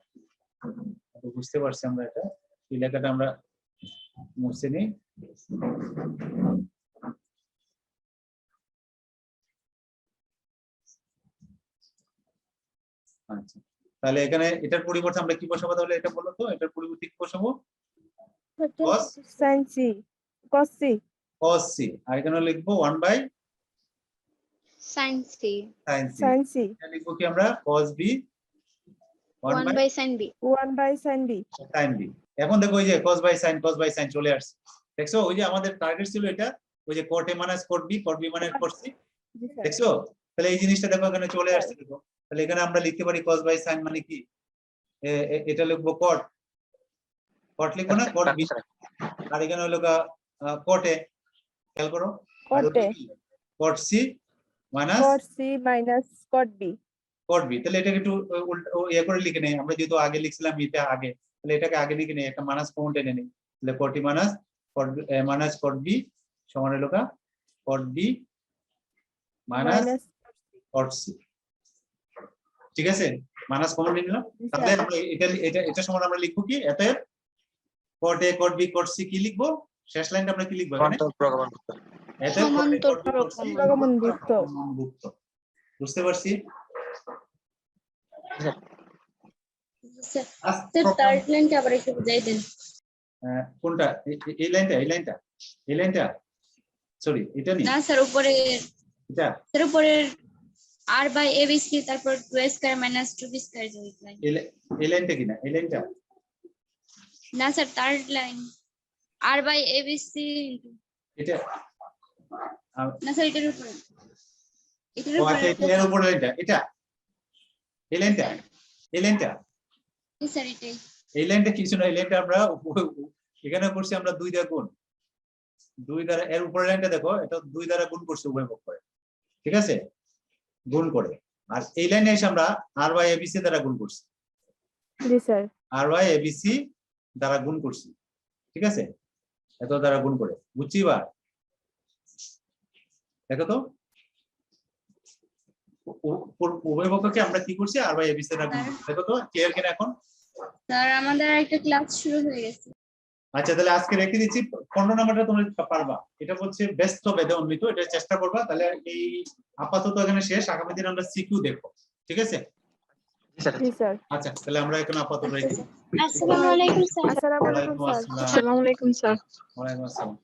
তো বুঝতে পারছি আমরা এটা, এই লেখাটা আমরা মুছে নিই। আচ্ছা, তাহলে এখানে এটার পরিবর্তে আমরা কি বসাবো? তাহলে এটা বলো তো, এটার পরিবর্তে কি বসাবো? cos sin C cos C cos c আর এখানে লিখবো 1 by sin c sin c। sin C এটা লিখবো কি আমরা? cos b 1 1 by by sin b 1 by sin B sin b। এখন দেখো ওই যে cos by sin চলে আসছে, দেখছো? ওই যে আমাদের টার্গেট ছিল এটা, ওই যে cot a minus cot b minus cot c, জি স্যার দেখছো? তাহলে এই জিনিসটা দেখো এখানে চলে আসছে। দেখো তাহলে এখানে আমরা লিখতে পারি cos by sin মানে কি, এটা লিখবো cot লিখবো না, cot b। আর এখানে হলো cot a, খেয়াল করো, আর cot A cot c minus cot C minus cot B cot b। তাহলে এটাকে একটু ইয়ে করে লিখে নেই আমরা, যেহেতু আগে লিখছিলাম এটা আগে, তাহলে এটাকে আগে লিখে নেই, একটা মাইনাস কমন টেনে নেই। তাহলে cot a minus cot b সমান হলো cot b minus minus cot c, ঠিক আছে? মাইনাস কমন নিয়ে নিলাম। জি তাহলে স্যার আমরা এটা সমান আমরা লিখবো কি, এতে cot a cot b cot c কি লিখবো? শেষ লাইনটা আমরা কি লিখবো এখানে? ফ্রন্টাল প্রগমন। এতে cot a সমান্তর cot b cot c প্রগমনভুক্ত। প্রগমনভুক্ত। বুঝতে পারছি? স্যার থার্ড লাইনটা আবার একটু বুঝাই দেন। কোনটা? এই লাইনটা সরি, এটা নেই, না স্যার উপরে, এটা স্যার উপরে r by abc তারপর 2 স্কয়ার মাইনাস 2b স্কয়ার যে লাইন। এই লাইনটা কি না? এই লাইনটা না sir third line r by abc এটা না স্যার এটার উপরে, এটার ও উপরে আচ্ছা, এর উপর লাইনটা, এটা এই লাইনটা এই স্যার এটাই। এই লাইনটা কিছু না, এই লাইনটা আমরা এখানে করছি আমরা 2 দ্বারা গুণ, 2 দ্বারা, এর উপরের লাইনটা দেখো, এটা 2 দ্বারা গুণ করছি উভয় পক্ষ করে, ঠিক আছে? গুণ করে, আর এই লাইনে এসে আমরা r by abc দ্বারা গুণ করছি, জি স্যার r by abc দ্বারা গুণ করছি, ঠিক আছে? এত দ্বারা গুণ করে, বুঝছি? এবার দেখো তো উভয় পক্ষকে আমরা কি করছি, r by abc দ্বারা গুণ করছি। দেখো তো ক্লিয়ার কিনা এখন? স্যার আমাদের একটা ক্লাস শুরু হয়ে গেছে। আচ্ছা, তাহলে আজকে রেখে দিচ্ছি। 15 নাম্বারটা তোমরা পারবা, এটা হচ্ছে বেস্ট অফ বেদে অনলি, তো এটা চেষ্টা করবা। তাহলে এই আপাতত এখানে শেষ, আগামী দিন আমরা সিকিউ দেখবো, ঠিক আছে? জি স্যার আচ্ছা, তাহলে আমরা এখন আপাতত রেখে দিই। আসসালামু আলাইকুম স্যার। আসসালামু আলাইকুম ওয়ালাইকুম স্যার আসসালাম। আসসালামু আলাইকুম স্যার। ওয়ালাইকুম আসসালাম।